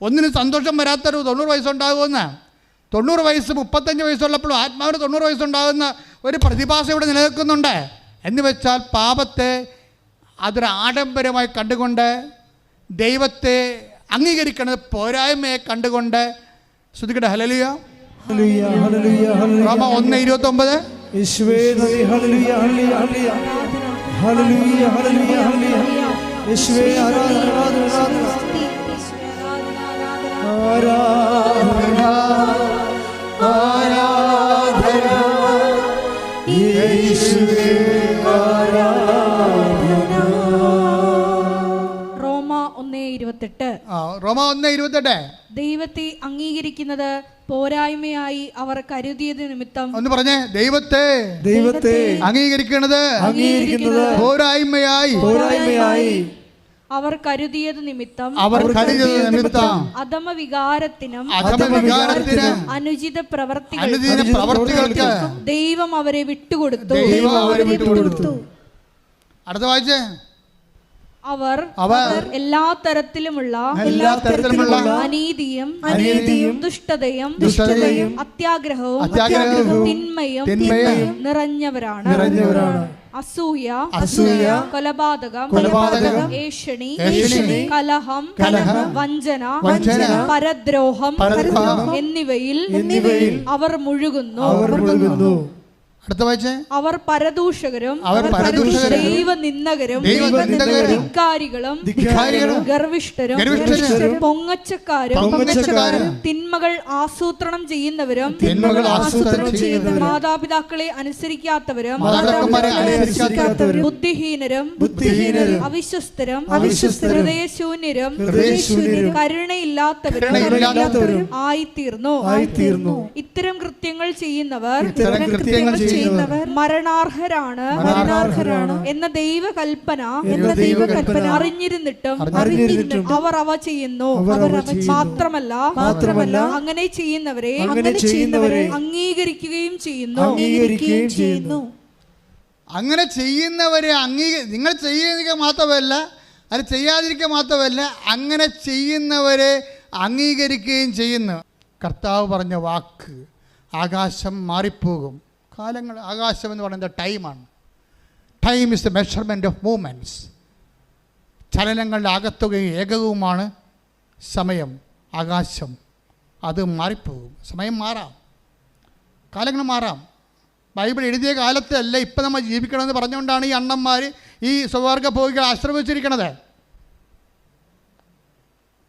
ഒന്നിനും സന്തോഷം വരാത്തൊരു 90 വയസ്സുണ്ടാകുമെന്ന്. 90 വയസ്സ് 35 വയസ്സുള്ളപ്പോഴും ആത്മാവിന് 90 വയസ്സുണ്ടാകുന്ന ഒരു പ്രതിഭാസം ഇവിടെ നിലനിൽക്കുന്നുണ്ട്. എന്ന് വെച്ചാൽ പാപത്തെ അതൊരു ആഡംബരമായി കണ്ടുകൊണ്ട്, ദൈവത്തെ അംഗീകരിക്കുന്നത് പോരായ്മയെ കണ്ടുകൊണ്ട്. ശ്രദ്ധിക്കട്ടെ. ഹല്ലേലൂയ. റോമ 1:29. യേശുവേ നന്ദി. ഹല്ലേലൂയ ഹല്ലേലൂയ ഹല്ലേലൂയ ഹല്ലേലൂയ ഹല്ലേലൂയ യേശുവേ ആരാധന ആരാധന ആരാധന ആരാധന യേശുവേ ആരാധന. റോമ 1:28. റോമ 1:28. ദൈവത്തെ അംഗീകരിക്കുന്നത് പോരായ്മയായി അവർ കരുതിയത് നിമിത്തം. ഒന്ന് പറഞ്ഞേ. ദൈവത്തെ അംഗീകരിക്കുന്നത് പോരായ്മയായി അവർ കരുതിയത് നിമിത്തം അധമ വികാരത്തിനും അനുചിത പ്രവർത്തികൾക്ക് ദൈവം അവരെ വിട്ടുകൊടുത്തു. അടുത്ത വായിച്ചേ. അവർ എല്ലാ തരത്തിലുമുള്ള അനീതിയും ദുഷ്ടതയും അത്യാഗ്രഹവും തിന്മയും നിറഞ്ഞവരാണ്. അസൂയ, കൊലപാതകം, ഏഷണി, കലഹം, വഞ്ചന, പരദ്രോഹം എന്നിവയിൽ അവർ മുഴുകുന്നു. അടുത്ത വായിച്ചേ. അവർ പരദൂഷകരും ദൈവനിന്ദകരും ധിക്കാരികളും ഗർവിഷ്ഠരും പൊങ്ങച്ചക്കാരും തിന്മകൾ ആസൂത്രണം ചെയ്യുന്നവരും മാതാപിതാക്കളെ അനുസരിക്കാത്തവരും ബുദ്ധിഹീനരും അവിശ്വസ്തരും ഹൃദയശൂന്യരും കരുണയില്ലാത്തവരും ആയിത്തീർന്നു. ഇത്തരം കൃത്യങ്ങൾ ചെയ്യുന്നവർ മരണാർഹരാണ് എന്ന ദൈവകൽപ്പന അറിഞ്ഞിരുന്നിട്ടും അവർ അവ ചെയ്യുന്നു. മാത്രമല്ല അങ്ങനെ ചെയ്യുന്നവരെ അംഗീകരിക്കുകയും ചെയ്യുന്നു. അങ്ങനെ ചെയ്യുന്നവരെ നിങ്ങൾ ചെയ്യുക മാത്രമല്ല, അത് ചെയ്യാതിരിക്കുക മാത്രമല്ല, അങ്ങനെ ചെയ്യുന്നവരെ അംഗീകരിക്കുകയും ചെയ്യുന്നു. കർത്താവ് പറഞ്ഞ വാക്ക്, ആകാശം മാറിപ്പോകും. കാലങ്ങൾ, ആകാശം എന്ന് പറയുന്നത് ടൈമാണ്. Time is the measurement of movements. ചലനങ്ങളുടെ ആകത്തുകയും ഏകവുമാണ് സമയം. ആകാശം അത് മാറിപ്പോകും. സമയം മാറാം, കാലങ്ങൾ മാറാം. ബൈബിൾ എഴുതിയ കാലത്തല്ല ഇപ്പം നമ്മൾ ജീവിക്കണമെന്ന് പറഞ്ഞുകൊണ്ടാണ് ഈ അണ്ണന്മാർ ഈ സ്വർഗ്ഗ ഭോഗികൾ ആശ്രമിച്ചിരിക്കണത്.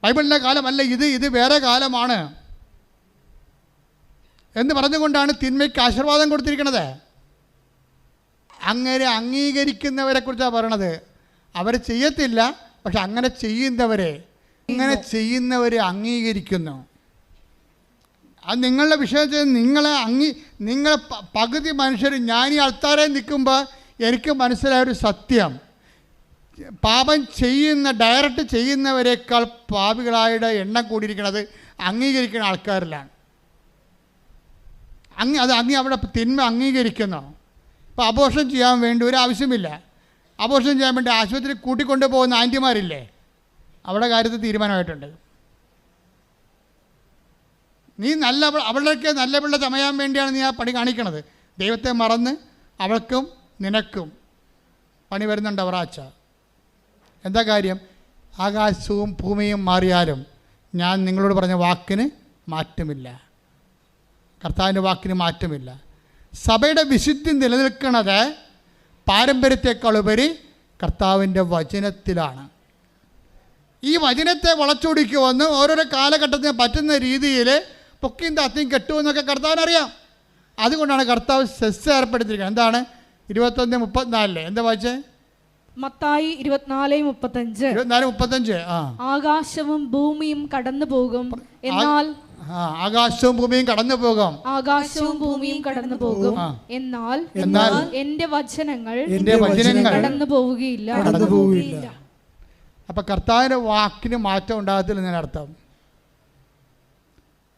ബൈബിളിൻ്റെ കാലമല്ല ഇത് വേറെ കാലമാണ് എന്ന് പറഞ്ഞുകൊണ്ടാണ് തിന്മയ്ക്ക് ആശീർവാദം കൊടുത്തിരിക്കുന്നത്. അങ്ങനെ അംഗീകരിക്കുന്നവരെ കുറിച്ചാണ് പറയണത്. അവർ ചെയ്യത്തില്ല, പക്ഷെ അങ്ങനെ ചെയ്യുന്നവരെ അംഗീകരിക്കുന്നു. അത് നിങ്ങളുടെ വിഷയത്തിൽ നിങ്ങളെ പകുതി മനുഷ്യർ, ഞാൻ ഈ ആൾക്കാരെ നിൽക്കുമ്പോൾ എനിക്ക് മനസ്സിലായൊരു സത്യം, പാപം ഡയറക്റ്റ് ചെയ്യുന്നവരെക്കാൾ പാപികളായുടെ എണ്ണം കൂടിയിരിക്കുന്നത് അംഗീകരിക്കുന്ന ആൾക്കാരിലാണ്. അവിടെ തിന്മ അംഗീകരിക്കുന്നു. ഇപ്പോൾ അബോർഷൻ ചെയ്യാൻ വേണ്ടി ഒരു ആവശ്യമില്ല. അബോർഷൻ ചെയ്യാൻ വേണ്ടി ആശുപത്രി കൂട്ടിക്കൊണ്ടു പോകുന്ന ആൻറ്റിമാരില്ലേ, അവിടെ കാര്യത്തിൽ തീരുമാനമായിട്ടുണ്ട്. നീ അവളുടെ നല്ല പിള്ള ചമയാൻ വേണ്ടിയാണ് നീ ആ പണി കാണിക്കണത്. ദൈവത്തെ മറന്ന് അവൾക്കും നിനക്കും പണി വരുന്നുണ്ട് അവറാച്ച. എന്താ കാര്യം? ആകാശവും ഭൂമിയും മാറിയാലും ഞാൻ നിങ്ങളോട് പറഞ്ഞ വാക്കിന് മാറ്റമില്ല. കർത്താവിൻ്റെ വാക്കിന് മാറ്റമില്ല. സഭയുടെ വിശുദ്ധി നിലനിൽക്കുന്നത് പാരമ്പര്യത്തെക്കാളുപരി കർത്താവിൻ്റെ വചനത്തിലാണ്. ഈ വചനത്തെ വളച്ചൊടിക്കുമെന്ന് ഓരോരോ കാലഘട്ടത്തിന് പറ്റുന്ന രീതിയിൽ പൊക്കിയും താത്തിയും കെട്ടുമെന്നൊക്കെ കർത്താവിനറിയാം. അതുകൊണ്ടാണ് കർത്താവ് സെസ് ഏർപ്പെടുത്തിയിരിക്കുന്നത്. എന്താണ്? 21:34 എന്താ വായിച്ചേ? മത്തായി 24:35. ആകാശവും ഭൂമിയും കടന്നു പോകും, എന്നാൽ ആകാശവും ഭൂമിയും കടന്നു പോകും, എന്നാൽ എന്റെ വചനങ്ങൾ കടന്നു പോവുകയില്ല. അപ്പം കർത്താവിൻ്റെ വാക്കിന് മാറ്റം ഉണ്ടാകത്തില്ല എന്നർത്ഥം.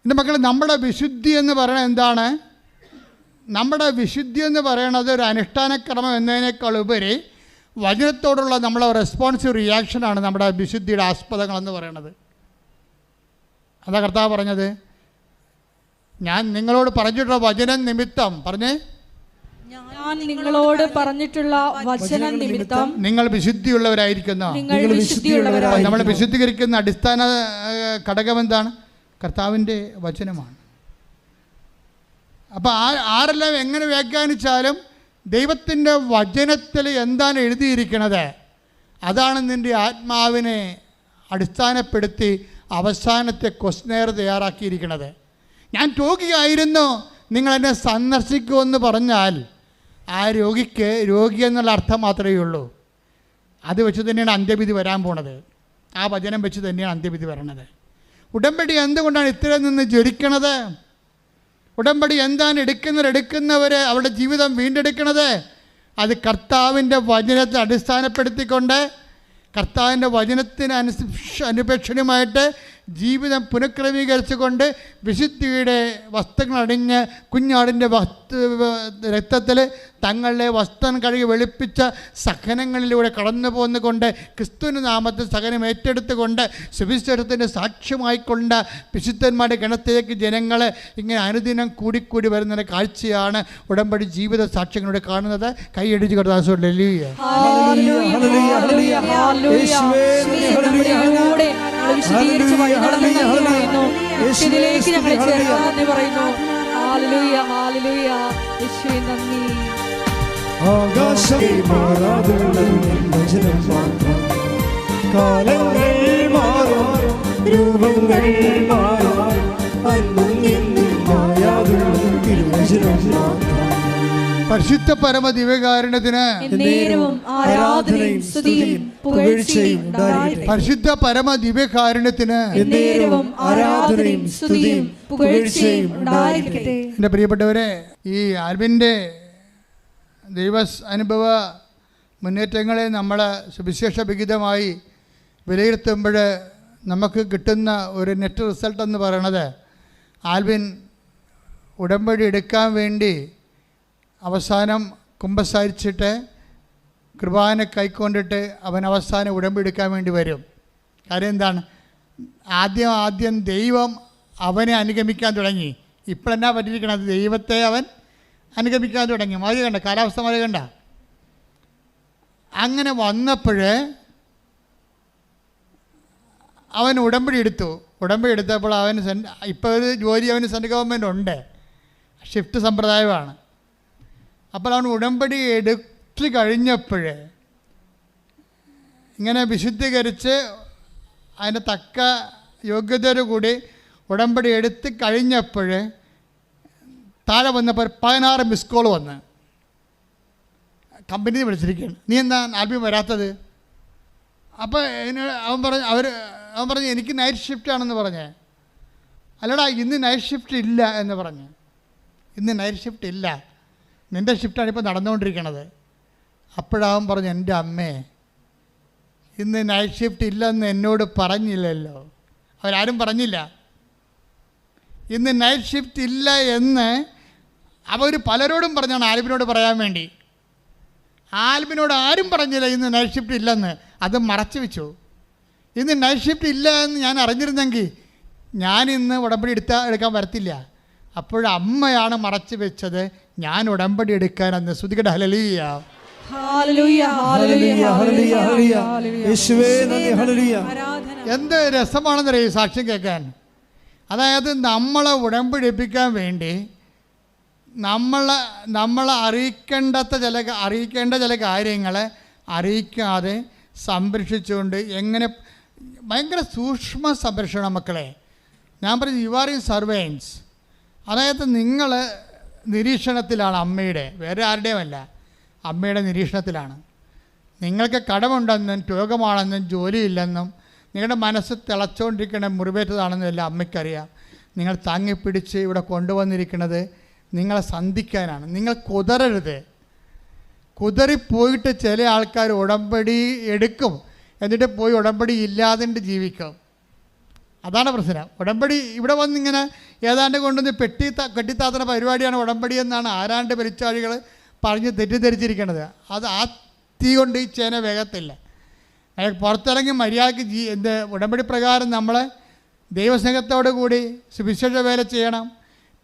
എൻ്റെ മക്കളെ, നമ്മുടെ വിശുദ്ധി എന്ന് പറയുന്നത് എന്താണ്? നമ്മുടെ വിശുദ്ധി എന്ന് പറയുന്നത് ഒരു അനുഷ്ഠാനക്രമം എന്നതിനേക്കാൾ ഉപരി വചനത്തോടുള്ള നമ്മളെ റെസ്പോൺസീവ് റിയാക്ഷനാണ് നമ്മുടെ വിശുദ്ധിയുടെ ആസ്പദങ്ങളെന്ന് പറയുന്നത്. അതാ കർത്താവ് പറഞ്ഞത്, ഞാൻ നിങ്ങളോട് പറഞ്ഞിട്ടുള്ള വചനം നിമിത്തം നിങ്ങൾ വിശുദ്ധിയുള്ളവരായിരിക്കുന്നു. നമ്മൾ വിശുദ്ധീകരിക്കുന്ന അടിസ്ഥാന ഘടകം എന്താണ്? കർത്താവിൻ്റെ വചനമാണ്. അപ്പോൾ ആരെല്ലാം എങ്ങനെ വ്യാഖ്യാനിച്ചാലും ദൈവത്തിൻ്റെ വചനത്തിൽ എന്താണ് എഴുതിയിരിക്കുന്നത് അതാണ് നിൻ്റെ ആത്മാവിനെ അടിസ്ഥാനപ്പെടുത്തി അവസാനത്തെ ക്വസ്റ്റ്യനെയർ തയ്യാറാക്കിയിരിക്കുന്നത്. ഞാൻ രോഗിയായിരുന്നു, നിങ്ങളെന്നെ സന്ദർശിക്കുമെന്ന് പറഞ്ഞാൽ ആ രോഗി എന്നുള്ള അർത്ഥം മാത്രമേ ഉള്ളൂ. അത് വെച്ച് തന്നെയാണ് അന്ത്യവിധി വരാൻ പോണത്. ആ വചനം വെച്ച് തന്നെയാണ് അന്ത്യവിധി വരണത്. ഉടമ്പടി എന്തുകൊണ്ടാണ് ഇത്രയും നിന്ന് ജ്വലിക്കണത്? ഉടമ്പടി എന്താണ് എടുക്കുന്നവർ അവരുടെ ജീവിതം വീണ്ടെടുക്കണത്? അത് കർത്താവിൻ്റെ വചനത്തെ അടിസ്ഥാനപ്പെടുത്തിക്കൊണ്ട് കർത്താവിൻ്റെ വചനത്തിന് അനുപേക്ഷണമായിട്ട് ജീവിതം പുനഃക്രമീകരിച്ചുകൊണ്ട് വിശുദ്ധിയുടെ വസ്ത്രങ്ങളണിഞ്ഞ് കുഞ്ഞാടിൻ്റെ രക്തത്തിൽ തങ്ങളുടെ വസ്ത്രം കഴുകി വെളുപ്പിച്ച സഹനങ്ങളിലൂടെ കടന്നു പോന്നുകൊണ്ട് ക്രിസ്തുവിൻ്റെ നാമത്തിൽ സഹനം ഏറ്റെടുത്തുകൊണ്ട് സുവിശേഷത്തിൻ്റെ സാക്ഷ്യമായിക്കൊണ്ട് വിശുദ്ധന്മാരുടെ ഗണത്തിലേക്ക് ജനങ്ങൾ ഇങ്ങനെ അനുദിനം കൂടിക്കൂടി വരുന്ന കാഴ്ചയാണ് ഉടമ്പടി ജീവിത സാക്ഷ്യങ്ങളിലൂടെ കാണുന്നത്. കൈയടിച്ച് കർത്താവോട് ഹല്ലേലൂയ ഹല്ലേലൂയ യേശുവേ നന്ദി. ആകാശം മാറാതുള്ളത് വചനം മാത്രം. കാലങ്ങൾ മാറും, രൂപങ്ങൾ മാറും, അന്നും എന്നും മായാതുള്ളത് തിരുവചനം മാത്രം. പരിശുദ്ധ പരമ ദിവ്യകാരുണ്യത്തിന് എന്നേരവും ആരാധനയും സ്തുതിയും പുകഴ്ചയും ഉണ്ടായിരിക്കട്ടെ. പരിശുദ്ധ പരമ ദിവ്യകാരുണ്യത്തിന് എന്നേരവും ആരാധനയും സ്തുതിയും പുകഴ്ചയും ഉണ്ടായിരിക്കട്ടെ. എൻ്റെ പ്രിയപ്പെട്ടവരെ, ഈ ആൽബിൻ്റെ ദൈവ അനുഭവ മുന്നേറ്റങ്ങളെ നമ്മൾ സുവിശേഷ വിഹിതമായി വിലയിരുത്തുമ്പോൾ നമുക്ക് കിട്ടുന്ന ഒരു നെറ്റ് റിസൾട്ട് എന്ന് പറയുന്നത്, ആൽബിൻ ഉടമ്പടി എടുക്കാൻ വേണ്ടി അവസാനം കുമ്പസാരിച്ചിട്ട് കൃപാന കൈക്കൊണ്ടിട്ട് അവൻ അവസാനം ഉടമ്പടി എടുക്കാൻ വേണ്ടി വരും. കാര്യം എന്താണ്? ആദ്യം ദൈവം അവനെ അനുഗമിക്കാൻ തുടങ്ങി. ഇപ്പോഴെന്നാ പറ്റിയിരിക്കണത്? ദൈവത്തെ അവൻ അനുഗമിക്കാൻ തുടങ്ങി. മതി കണ്ട, കാലാവസ്ഥ മതി കണ്ട. അങ്ങനെ വന്നപ്പോൾ അവൻ ഉടമ്പടി എടുത്തു. ഉടമ്പടി എടുത്തപ്പോൾ അവൻ ഇപ്പോൾ ഒരു ജോലി അവന് സെൻട്രൽ ഗവൺമെൻറ് ഉണ്ട്, ഷിഫ്റ്റ് സമ്പ്രദായമാണ്. അപ്പോൾ അവൻ ഉടമ്പടി എടുത്ത് കഴിഞ്ഞപ്പോൾ ഇങ്ങനെ വിശുദ്ധീകരിച്ച് അതിൻ്റെ തക്ക യോഗ്യതയോടുകൂടി ഉടമ്പടി എടുത്ത് കഴിഞ്ഞപ്പോൾ താഴെ വന്നപ്പോൾ 16 മിസ് കോൾ വന്ന് കമ്പനി വിളിച്ചിരിക്കുകയാണ്. നീ എന്താ ആൽബിൻ വരാത്തത്? അപ്പോൾ അവൻ പറഞ്ഞു എനിക്ക് നൈറ്റ് ഷിഫ്റ്റ് ആണെന്ന് പറഞ്ഞേ. അല്ലടാ, ഇന്ന് നൈറ്റ് ഷിഫ്റ്റ് ഇല്ല എന്ന് പറഞ്ഞു. ഇന്ന് നൈറ്റ് ഷിഫ്റ്റ് ഇല്ല, നിൻ്റെ ഷിഫ്റ്റാണ് ഇപ്പോൾ നടന്നുകൊണ്ടിരിക്കണത്. അപ്പോഴവൻ പറഞ്ഞു, എൻ്റെ അമ്മേ, ഇന്ന് നൈറ്റ് ഷിഫ്റ്റ് ഇല്ലെന്ന് എന്നോട് പറഞ്ഞില്ലല്ലോ. അവരാരും പറഞ്ഞില്ല. ഇന്ന് നൈറ്റ് ഷിഫ്റ്റ് ഇല്ല എന്ന് അവർ പലരോടും പറഞ്ഞാണ് ആൽബിനോട് പറയാൻ വേണ്ടി. ആൽബിനോട് ആരും പറഞ്ഞില്ല ഇന്ന് നൈറ്റ് ഷിഫ്റ്റ് ഇല്ലെന്ന്. അത് മറച്ചു വെച്ചു. ഇന്ന് നൈറ്റ് ഷിഫ്റ്റ് ഇല്ല എന്ന് ഞാൻ അറിഞ്ഞിരുന്നെങ്കിൽ ഞാനിന്ന് ഉടമ്പടി എടുക്കാൻ വരത്തില്ല. അപ്പോഴമ്മയാണ് മറച്ചു വെച്ചത്. ഞാൻ ഉടമ്പടി എടുക്കാനെന്ന്. സ്തുതിക്കട്ടെ, ഹല്ലേലൂയ. എന്ത് രസമാണെന്നറിയ ഈ സാക്ഷ്യം കേൾക്കാൻ. അതായത് നമ്മളെ ഉടമ്പടിപ്പിക്കാൻ വേണ്ടി നമ്മളെ അറിയിക്കേണ്ട ചില കാര്യങ്ങളെ അറിയിക്കാതെ സംരക്ഷിച്ചുകൊണ്ട് എങ്ങനെ ഭയങ്കര സൂക്ഷ്മ സംരക്ഷണം. മക്കളെ, ഞാൻ പറഞ്ഞു, യു ആർ ഇൻ സർവൈൻസ്. അതായത് നിങ്ങൾ നിരീക്ഷണത്തിലാണ് അമ്മയുടെ, വേറെ ആരുടെയുമല്ല, അമ്മയുടെ നിരീക്ഷണത്തിലാണ്. നിങ്ങൾക്ക് കടമുണ്ടെന്നും രോഗമാണെന്നും ജോലിയില്ലെന്നും നിങ്ങളുടെ മനസ്സ് തിളച്ചുകൊണ്ടിരിക്കുന്ന മുറിവേറ്റതാണെന്നും എല്ലാം അമ്മയ്ക്കറിയാം. നിങ്ങൾ താങ്ങിപ്പിടിച്ച് ഇവിടെ കൊണ്ടുവന്നിരിക്കുന്നത് നിങ്ങളെ സന്ധിക്കാനാണ്. നിങ്ങൾ കുതറരുത്. കുതറിപ്പോയിട്ട് ചില ആൾക്കാർ ഉടമ്പടി എടുക്കും, എന്നിട്ട് പോയി ഉടമ്പടി ഇല്ലാതെ ജീവിക്കും. അതാണ് പ്രശ്നം. ഉടമ്പടി ഇവിടെ വന്നിങ്ങനെ ഏതാണ്ട് കൊണ്ടുവന്ന് കെട്ടിത്താത്തുന്ന പരിപാടിയാണ് ഉടമ്പടി എന്നാണ് ആരാണ്ട് പെരിച്ചാഴികൾ പറഞ്ഞ് തെറ്റിദ്ധരിച്ചിരിക്കുന്നത്. അത് ആ തീ കൊണ്ട് ഈ ചേന വേഗത്തില്ല. പുറത്തിറങ്ങി മര്യാദയ്ക്ക് ഉടമ്പടി പ്രകാരം നമ്മൾ ദൈവസ്നേഹത്തോടു കൂടി സുവിശേഷ വേല ചെയ്യണം,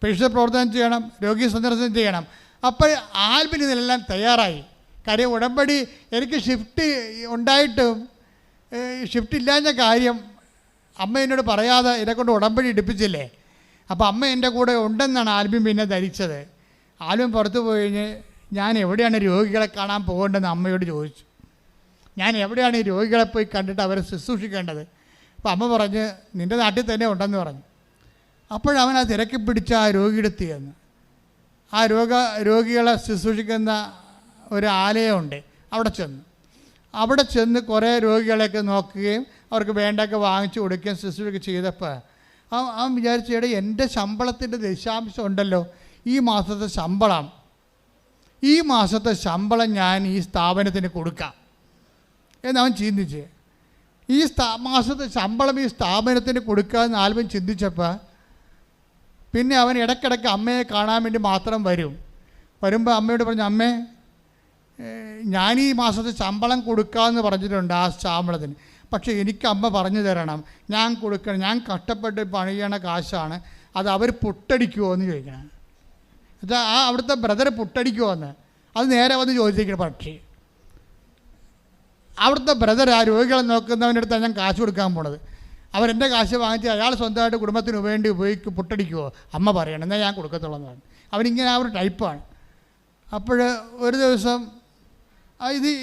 പരിശുദ്ധ പ്രവർത്തനം ചെയ്യണം, രോഗി സന്ദർശനം ചെയ്യണം. അപ്പോൾ ആൽബിൻ ഇതിനെല്ലാം തയ്യാറായി. കാര്യം ഉടമ്പടി എനിക്ക് ഷിഫ്റ്റ് ഉണ്ടായിട്ടും ഷിഫ്റ്റ് ഇല്ലാഞ്ഞ കാര്യം അമ്മ എന്നോട് പറയാതെ എന്നെക്കൊണ്ട് ഉടമ്പടി എടുപ്പിച്ചില്ലേ. അപ്പോൾ അമ്മ എൻ്റെ കൂടെ ഉണ്ടെന്നാണ് ആൽബിൻ പിന്നെ ധരിച്ചത്. ആൽബിൻ പുറത്തു പോയി കഴിഞ്ഞ് ഞാൻ എവിടെയാണ് രോഗികളെ കാണാൻ പോകേണ്ടതെന്ന് അമ്മയോട് ചോദിച്ചു. ഞാൻ എവിടെയാണ് ഈ രോഗികളെ പോയി കണ്ടിട്ട് അവരെ ശുശ്രൂഷിക്കേണ്ടത്? അപ്പോൾ അമ്മ പറഞ്ഞ് നിൻ്റെ നാട്ടിൽ തന്നെ ഉണ്ടെന്ന് പറഞ്ഞു. അപ്പോഴവൻ ആ തിരക്കി പിടിച്ച് ആ രോഗിയെടുത്ത് ചെന്ന് ആ രോഗികളെ ശുശ്രൂഷിക്കുന്ന ഒരു ആലയമുണ്ട്, അവിടെ ചെന്ന് കുറേ രോഗികളെയൊക്കെ നോക്കുകയും അവർക്ക് വേണ്ടതൊക്കെ വാങ്ങിച്ചു കൊടുക്കുകയും ശുശ്രൂഷ ചെയ്തപ്പോൾ അവൻ വിചാരിച്ചു, എൻ്റെ ശമ്പളത്തിൻ്റെ ദശാംശം ഉണ്ടല്ലോ, ഈ മാസത്തെ ശമ്പളം ഞാൻ ഈ സ്ഥാപനത്തിന് കൊടുക്കാം എന്നവൻ ചിന്തിച്ച്. ഈ മാസത്തെ ശമ്പളം ഈ സ്ഥാപനത്തിന് കൊടുക്കാമെന്ന് ആൽബിൻ ചിന്തിച്ചപ്പോൾ പിന്നെ അവൻ ഇടയ്ക്കിടയ്ക്ക് അമ്മയെ കാണാൻ വേണ്ടി മാത്രം വരുമ്പോൾ അമ്മയോട് പറഞ്ഞു, അമ്മേ, ഞാൻ ഈ മാസത്തെ ശമ്പളം കൊടുക്കാമെന്ന് പറഞ്ഞിട്ടുണ്ട് ആ ശമ്പളത്തിന്, പക്ഷേ എനിക്ക് അമ്മ പറഞ്ഞു തരണം, ഞാൻ കൊടുക്കണം, ഞാൻ കഷ്ടപ്പെട്ട് പണിയണ കാശാണ്, അത് അവർ പുട്ടടിക്കുമോ എന്ന് ചോദിക്കണം. എന്നുവെച്ചാൽ ആ അവിടുത്തെ ബ്രദർ പുട്ടടിക്കുമോ എന്ന് അത് നേരെ വന്ന് ചോദിച്ചിരിക്കണം. പക്ഷേ അവിടുത്തെ ബ്രദർ ആ രോഗികളെ നോക്കുന്നവൻ്റെ അടുത്താണ് ഞാൻ കാശ് കൊടുക്കാൻ പോണത്. അവരെൻ്റെ കാശ് വാങ്ങിച്ച് അയാൾ സ്വന്തമായിട്ട് കുടുംബത്തിന് വേണ്ടി പുട്ടടിക്കുമോ? അമ്മ പറയണം, എന്നാൽ ഞാൻ കൊടുക്കത്തുള്ളൂ എന്ന് പറഞ്ഞു. അവനിങ്ങനെ ആ ഒരു ടൈപ്പാണ്. അപ്പോൾ ഒരു ദിവസം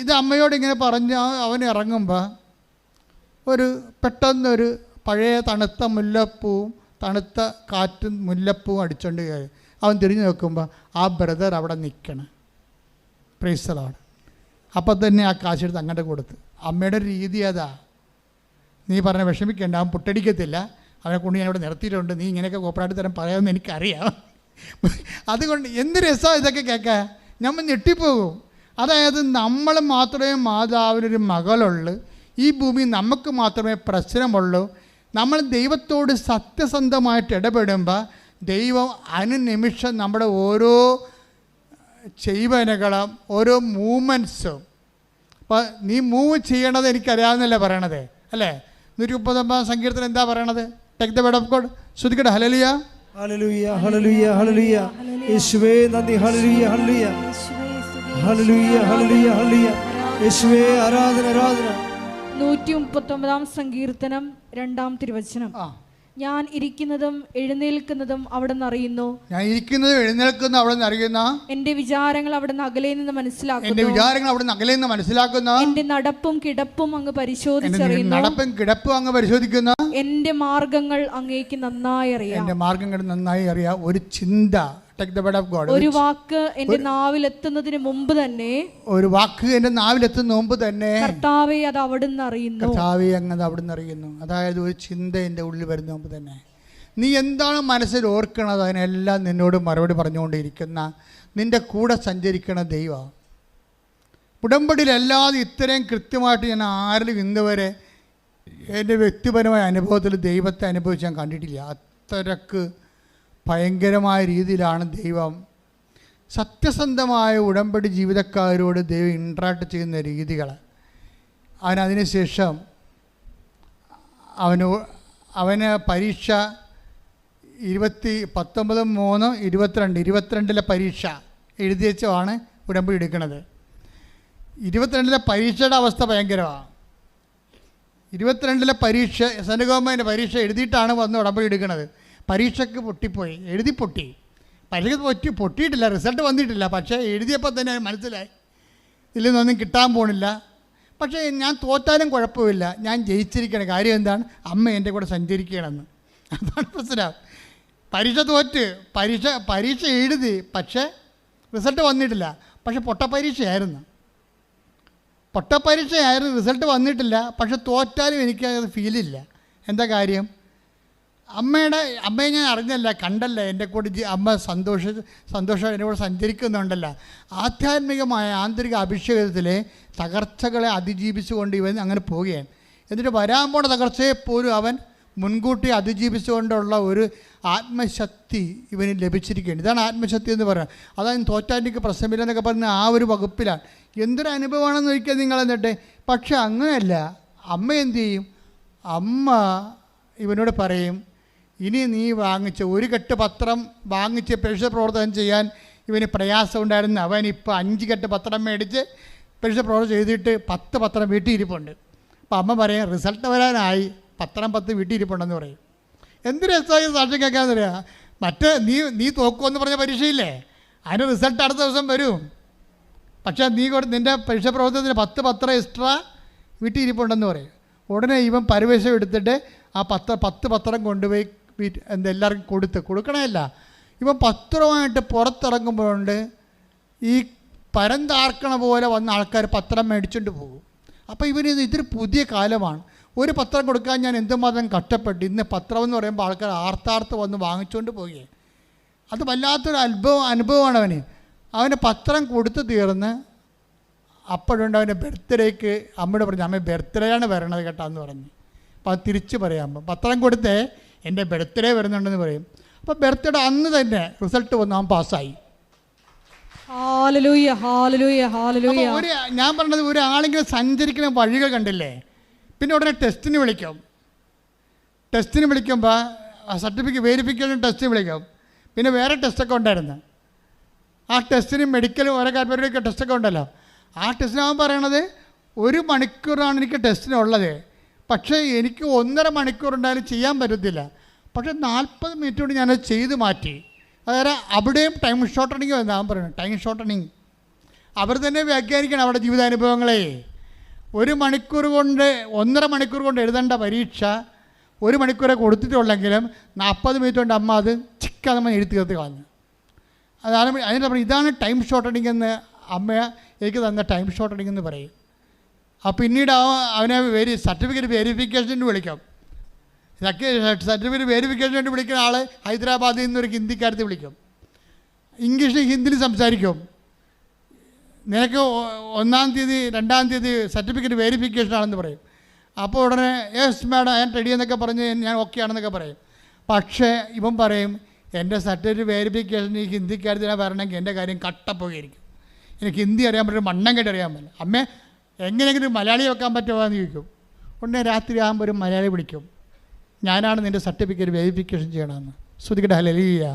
ഇത് അമ്മയോട് ഇങ്ങനെ പറഞ്ഞ് അവൻ ഇറങ്ങുമ്പോൾ പെട്ടെന്നൊരു പഴയ തണുത്ത മുല്ലപ്പൂവും തണുത്ത കാറ്റും മുല്ലപ്പൂവും അടിച്ചുകൊണ്ട് കയറി. അവൻ തിരിഞ്ഞു നോക്കുമ്പോൾ ആ ബ്രദർ അവിടെ നിൽക്കണം. Praise the Lord. അപ്പം തന്നെ ആ കാശെടുത്ത് അങ്ങോട്ട് കൊടുത്ത്. അമ്മയുടെ ഒരു രീതി അതാ. നീ പറഞ്ഞ വിഷമിക്കേണ്ട, അവൻ പുട്ടടിക്കത്തില്ല, അവനെ കൊണ്ട് ഞാൻ ഇവിടെ നിർത്തിയിട്ടുണ്ട്, നീ ഇങ്ങനെയൊക്കെ കോപ്പറായിട്ട് തരാൻ പറയാമെന്ന് എനിക്കറിയാം. അതുകൊണ്ട് എന്ത് രസമാണ് ഇതൊക്കെ കേൾക്കാൻ, നമ്മൾ ഞെട്ടിപ്പോകും. അതായത് നമ്മൾ മാത്രമേ മാതാവിനൊരു മകളുള്ളൂ, ഈ ഭൂമി നമുക്ക് മാത്രമേ പ്രശ്നമുള്ളൂ. നമ്മൾ ദൈവത്തോട് സത്യസന്ധമായിട്ട് ഇടപെടുമ്പോൾ ദൈവം അനുനിമിഷം നമ്മുടെ ഓരോ ചെയ്വനകളും ഓരോ മൂവ്മെൻറ്റ്സും, അപ്പോൾ നീ മൂവ് ചെയ്യണത് എനിക്കറിയാവുന്നല്ലേ പറയണത് അല്ലേ? 139 സങ്കീർത്തനം എന്താ പറയണത്? Take the word of God. ശ്രുതിക്കട്ടെ. ഹല്ലേലൂയ ഹല്ലേലൂയ ഹല്ലേലൂയ ഹല്ലേലൂയ. യേശുവേ നന്ദി. ഹല്ലേലൂയ ഹല്ലേലൂയ ഹല്ലേലൂയ ഹല്ലേലൂയ ഹല്ലേലൂയ. യേശുവേ ആരാധന ആരാധന. 139 സങ്കീർത്തനം 2-ാം തിരുവചനം. ഞാൻ ഇരിക്കുന്നതും എഴുന്നേൽക്കുന്നതും അവിടെ നിന്ന് അറിയുന്നു. ഞാൻ ഇരിക്കുന്നതും എഴുന്നേൽക്കുന്നതും അവിടെ നിന്ന് അറിയുന്ന. എന്റെ വിചാരങ്ങൾ അവിടെ നിന്ന് അകലെ നിന്ന് മനസ്സിലാക്കുന്നു. എന്റെ വിചാരങ്ങൾ അവിടെ നിന്ന് അകലെ നിന്ന് മനസ്സിലാക്കുന്ന. എന്റെ നടപ്പും കിടപ്പും അങ്ങ് പരിശോധിച്ചറിയുന്നു. നടപ്പും കിടപ്പും അങ്ങ് പരിശോധിക്കുന്ന. എന്റെ മാർഗങ്ങൾ അങ്ങേക്ക് നന്നായി അറിയാം. എന്റെ മാർഗങ്ങൾ നന്നായി അറിയാം. ഒരു ചിന്ത. Take the word of God. ഒരു വാക്ക് എന്റെ നാവിൽ എത്തുന്നതിന് മുമ്പ് തന്നെ, ഒരു വാക്ക് എന്റെ നാവിൽ എത്തുന്ന മുമ്പ് തന്നെ കർത്താവേ അത് അവിടുന്ന് അറിയുന്നു. കർത്താവേ അങ്ങ് അവിടുന്ന് അറിയുന്നു. അതായത് ഒരു ചിന്ത എൻ്റെ ഉള്ളിൽ വരുന്ന മുമ്പ് തന്നെ നീ എന്താണ് മനസ്സിൽ ഓർക്കണത് അതിനെല്ലാം നിന്നോട് മറുപടി പറഞ്ഞുകൊണ്ടിരിക്കുന്ന, നിന്റെ കൂടെ സഞ്ചരിക്കണ ദൈവം. ഉടമ്പടിയിലല്ലാതെ ഇത്രയും കൃത്യമായിട്ട് ഞാൻ ആരിലും ഇന്നുവരെ എൻ്റെ വ്യക്തിപരമായ അനുഭവത്തിൽ ദൈവത്തെ അനുഭവിച്ച് ഞാൻ കണ്ടിട്ടില്ല. അത്രക്ക് ഭയങ്കരമായ രീതിയിലാണ് ദൈവം സത്യസന്ധമായ ഉടമ്പടി ജീവിതക്കാരോട് ദൈവം ഇൻട്രാക്ട് ചെയ്യുന്ന രീതികൾ. അതിനുശേഷം അവന് പരീക്ഷ 19-3-22 പരീക്ഷ എഴുതി വെച്ചാണ് ഉടമ്പടി എടുക്കുന്നത്. 22 പരീക്ഷയുടെ അവസ്ഥ ഭയങ്കരമാണ്. 22 പരീക്ഷ സെൻട്രൽ ഗവൺമെൻറ് പരീക്ഷ എഴുതിയിട്ടാണ് വന്ന് ഉടമ്പടി എടുക്കുന്നത്. പരീക്ഷയ്ക്ക് പൊട്ടിപ്പോയി, എഴുതി പൊട്ടി. പരീക്ഷ പൊട്ടിയിട്ടില്ല, റിസൾട്ട് വന്നിട്ടില്ല. പക്ഷേ എഴുതിയപ്പോൾ തന്നെ മനസ്സിലായി ഇതിൽ നിന്നൊന്നും കിട്ടാൻ പോണില്ല. പക്ഷേ ഞാൻ തോറ്റാലും കുഴപ്പമില്ല, ഞാൻ ജയിച്ചിരിക്കണം. കാര്യം എന്താണ്? അമ്മ എൻ്റെ കൂടെ സഞ്ചരിക്കണമെന്ന്. അതാണ് പ്രശ്നം. പരീക്ഷ തോറ്റ്, പരീക്ഷ എഴുതി, പക്ഷേ റിസൾട്ട് വന്നിട്ടില്ല. പക്ഷെ പൊട്ടപ്പരീക്ഷയായിരുന്നു, റിസൾട്ട് വന്നിട്ടില്ല. പക്ഷെ തോറ്റാലും എനിക്കത് ഫീലില്ല. എന്താ കാര്യം? അമ്മയെ ഞാൻ അറിഞ്ഞല്ല, കണ്ടല്ല, എൻ്റെ കൂടെ അമ്മ സന്തോഷം എൻ്റെ കൂടെ സഞ്ചരിക്കുന്നുണ്ടല്ല. ആധ്യാത്മികമായ ആന്തരിക അഭിഷേകത്തിലെ തകർച്ചകളെ അതിജീവിച്ചുകൊണ്ട് ഇവൻ അങ്ങനെ പോവുകയാണ്. എന്നിട്ട് വരാൻ പോണ തകർച്ചയെപ്പോലും അവൻ മുൻകൂട്ടി അതിജീവിച്ചുകൊണ്ടുള്ള ഒരു ആത്മശക്തി ഇവന് ലഭിച്ചിരിക്കുകയാണ്. ഇതാണ് ആത്മശക്തി എന്ന് പറയുന്നത്. അതായത് തോറ്റാനിക്ക് പ്രശ്നമില്ലെന്നൊക്കെ പറഞ്ഞ ആ ഒരു വകുപ്പിലാണ്. എന്തൊരു അനുഭവമാണെന്ന് ചോദിക്കുക നിങ്ങൾ. എന്നിട്ട് പക്ഷെ അങ്ങനെയല്ല. അമ്മ എന്തു ചെയ്യും? അമ്മ ഇവനോട് പറയും, ഇനി നീ വാങ്ങിച്ച ഒരു കെട്ട് പത്രം വാങ്ങിച്ച് പരീക്ഷ പ്രവർത്തനം ചെയ്യാൻ ഇവന് പ്രയാസം ഉണ്ടായിരുന്നു. അവൻ ഇപ്പോൾ 5 കെട്ട് പത്രം മേടിച്ച് പരീക്ഷ പ്രവർത്തനം ചെയ്തിട്ട് 10 പത്രം വീട്ടിൽ ഇരിപ്പുണ്ട്. അപ്പോൾ അമ്മ പറയും, റിസൾട്ട് വരാനായി, പത്രം 10 വീട്ടിൽ ഇരിപ്പുണ്ടെന്ന് പറയും. എന്ത് രസമായി സാക്ഷ്യം കേൾക്കാന്ന് പറയാ. മറ്റേ നീ തോക്കുമെന്ന് പറഞ്ഞ പരീക്ഷയില്ലേ, അതിന് റിസൾട്ട് അടുത്ത ദിവസം വരും. പക്ഷേ നിൻ്റെ പരീക്ഷ പ്രവർത്തനത്തിന് 10 പത്രം എക്സ്ട്രാ വീട്ടിൽ ഇരിപ്പുണ്ടെന്ന് പറയും. ഉടനെ ഇവൻ പരിവേഷം എടുത്തിട്ട് ആ 10 പത്രം കൊണ്ടുപോയി എല്ലാവർക്കും കൊടുക്കണമല്ല. ഇവൻ പത്രമായിട്ട് പുറത്തിറങ്ങുമ്പോഴുണ്ട് ഈ പരന്താർക്കണ പോലെ വന്ന ആൾക്കാർ പത്രം മേടിച്ചുകൊണ്ട് പോകും. അപ്പോൾ ഇതൊരു പുതിയ കാലമാണ്. ഒരു പത്രം കൊടുക്കാൻ ഞാൻ എന്തുമാത്രം കഷ്ടപ്പെട്ടു. ഇന്ന് പത്രം എന്ന് പറയുമ്പോൾ ആൾക്കാർ ആർത്താർത്ത് വന്ന് വാങ്ങിച്ചുകൊണ്ട് പോവുകയാണ്. അത് വല്ലാത്തൊരു അനുഭവമാണ് അവന്. അവന് പത്രം കൊടുത്ത് തീർന്ന് അപ്പോഴുണ്ട് അവൻ്റെ ബർത്ത്ഡേക്ക് അമ്മയോട് പറഞ്ഞു, അമ്മ ബർത്ത്ഡേയാണ് വരണത് കേട്ടാന്ന് പറഞ്ഞു. അപ്പോൾ അത് തിരിച്ച് പറയാം, പത്രം കൊടുത്തേ എൻ്റെ ബർത്ത്ഡേ വരുന്നുണ്ടെന്ന് പറയും. അപ്പോൾ ബർത്ത്ഡേ അന്ന് തന്നെ റിസൾട്ട് വന്ന് അവൻ പാസ്സായി. ഞാൻ പറഞ്ഞത് ഒരാളെങ്കിലും സഞ്ചരിക്കുന്ന വഴികൾ കണ്ടില്ലേ. പിന്നെ ഉടനെ ടെസ്റ്റിന് വിളിക്കുമ്പോൾ സർട്ടിഫിക്കറ്റ് വെരിഫിക്കേഷൻ ടെസ്റ്റിന് വിളിക്കും. പിന്നെ വേറെ ടെസ്റ്റൊക്കെ ഉണ്ടായിരുന്നു. ആ ടെസ്റ്റിന് മെഡിക്കൽ ഓരോ കാര്യപരിപാടിയൊക്കെ ടെസ്റ്റൊക്കെ ഉണ്ടല്ലോ. ആ ടെസ്റ്റിന് അവൻ പറയണത് 1 മണിക്കൂറാണ് എനിക്ക് ടെസ്റ്റിനുള്ളത്. പക്ഷേ എനിക്ക് 1.5 മണിക്കൂർ ഉണ്ടായാലും ചെയ്യാൻ പറ്റത്തില്ല. പക്ഷേ 40 മിനിറ്റ് കൊണ്ട് ഞാനത് ചെയ്ത് മാറ്റി. അതായത് അവിടെയും ടൈം ഷോർട്ടണിങ് ഞാൻ പറയുന്നത്. ടൈം ഷോർട്ടണിങ് അവർ തന്നെ വ്യാഖ്യാനിക്കണം അവിടെ ജീവിതാനുഭവങ്ങളെ. 1 മണിക്കൂർ കൊണ്ട് 1.5 മണിക്കൂർ കൊണ്ട് എഴുതേണ്ട പരീക്ഷ 1 മണിക്കൂറെ കൊടുത്തിട്ടുള്ളെങ്കിലും 40 മിനിറ്റ് കൊണ്ട് അമ്മ അത് ചിക്കാതെ എഴുതി തീർത്ത് കളഞ്ഞു. അതാണ് അതിൻ്റെ പറയും, ഇതാണ് ടൈം ഷോർട്ടണിങ് എന്ന് അമ്മ എനിക്ക് തന്ന ടൈം ഷോർട്ടണിങ് എന്ന് പറയും. പിന്നീട് അവനെ സർട്ടിഫിക്കറ്റ് വെരിഫിക്കേഷന് വിളിക്കാം. സർട്ടിഫിക്കറ്റ് വെരിഫിക്കേഷന് വേണ്ടി വിളിക്കുന്ന ആൾ ഹൈദരാബാദിൽ നിന്നൊരു ഹിന്ദിക്കാരത്തെ വിളിക്കും. ഇംഗ്ലീഷിൽ ഹിന്ദിയിൽ സംസാരിക്കും. നിനക്ക് 1-ാം തീയതി 2-ാം തീയതി സർട്ടിഫിക്കറ്റ് വെരിഫിക്കേഷൻ ആണെന്ന് പറയും. അപ്പോൾ ഉടനെ യെസ് മാഡം ഞാൻ റെഡി എന്നൊക്കെ പറഞ്ഞ് ഞാൻ ഓക്കെ ആണെന്നൊക്കെ പറയും. പക്ഷേ ഇവൻ പറയും, എൻ്റെ സർട്ടിഫിക്കറ്റ് വെരിഫിക്കേഷൻ ഈ ഹിന്ദിക്കാരത്തിനെ വരണമെങ്കിൽ എൻ്റെ കാര്യം കട്ടപ്പോയിരിക്കും. എനിക്ക് ഹിന്ദി അറിയാൻ പറ്റും, മണ്ണം കേട്ട് അറിയാൻ പറ്റില്ല. അമ്മേ എങ്ങനെയെങ്കിലും മലയാളി വെക്കാൻ പറ്റുമോ എന്ന് ചോദിക്കും. ഉടനെ രാത്രി ആകുമ്പോൾ ഒരു മലയാളി വിളിക്കും, ഞാനാണ് നിൻ്റെ സർട്ടിഫിക്കറ്റ് വെരിഫിക്കേഷൻ ചെയ്യണമെന്ന്. ശ്രുതിക്കട്ടെ ഹല്ലേലൂയ.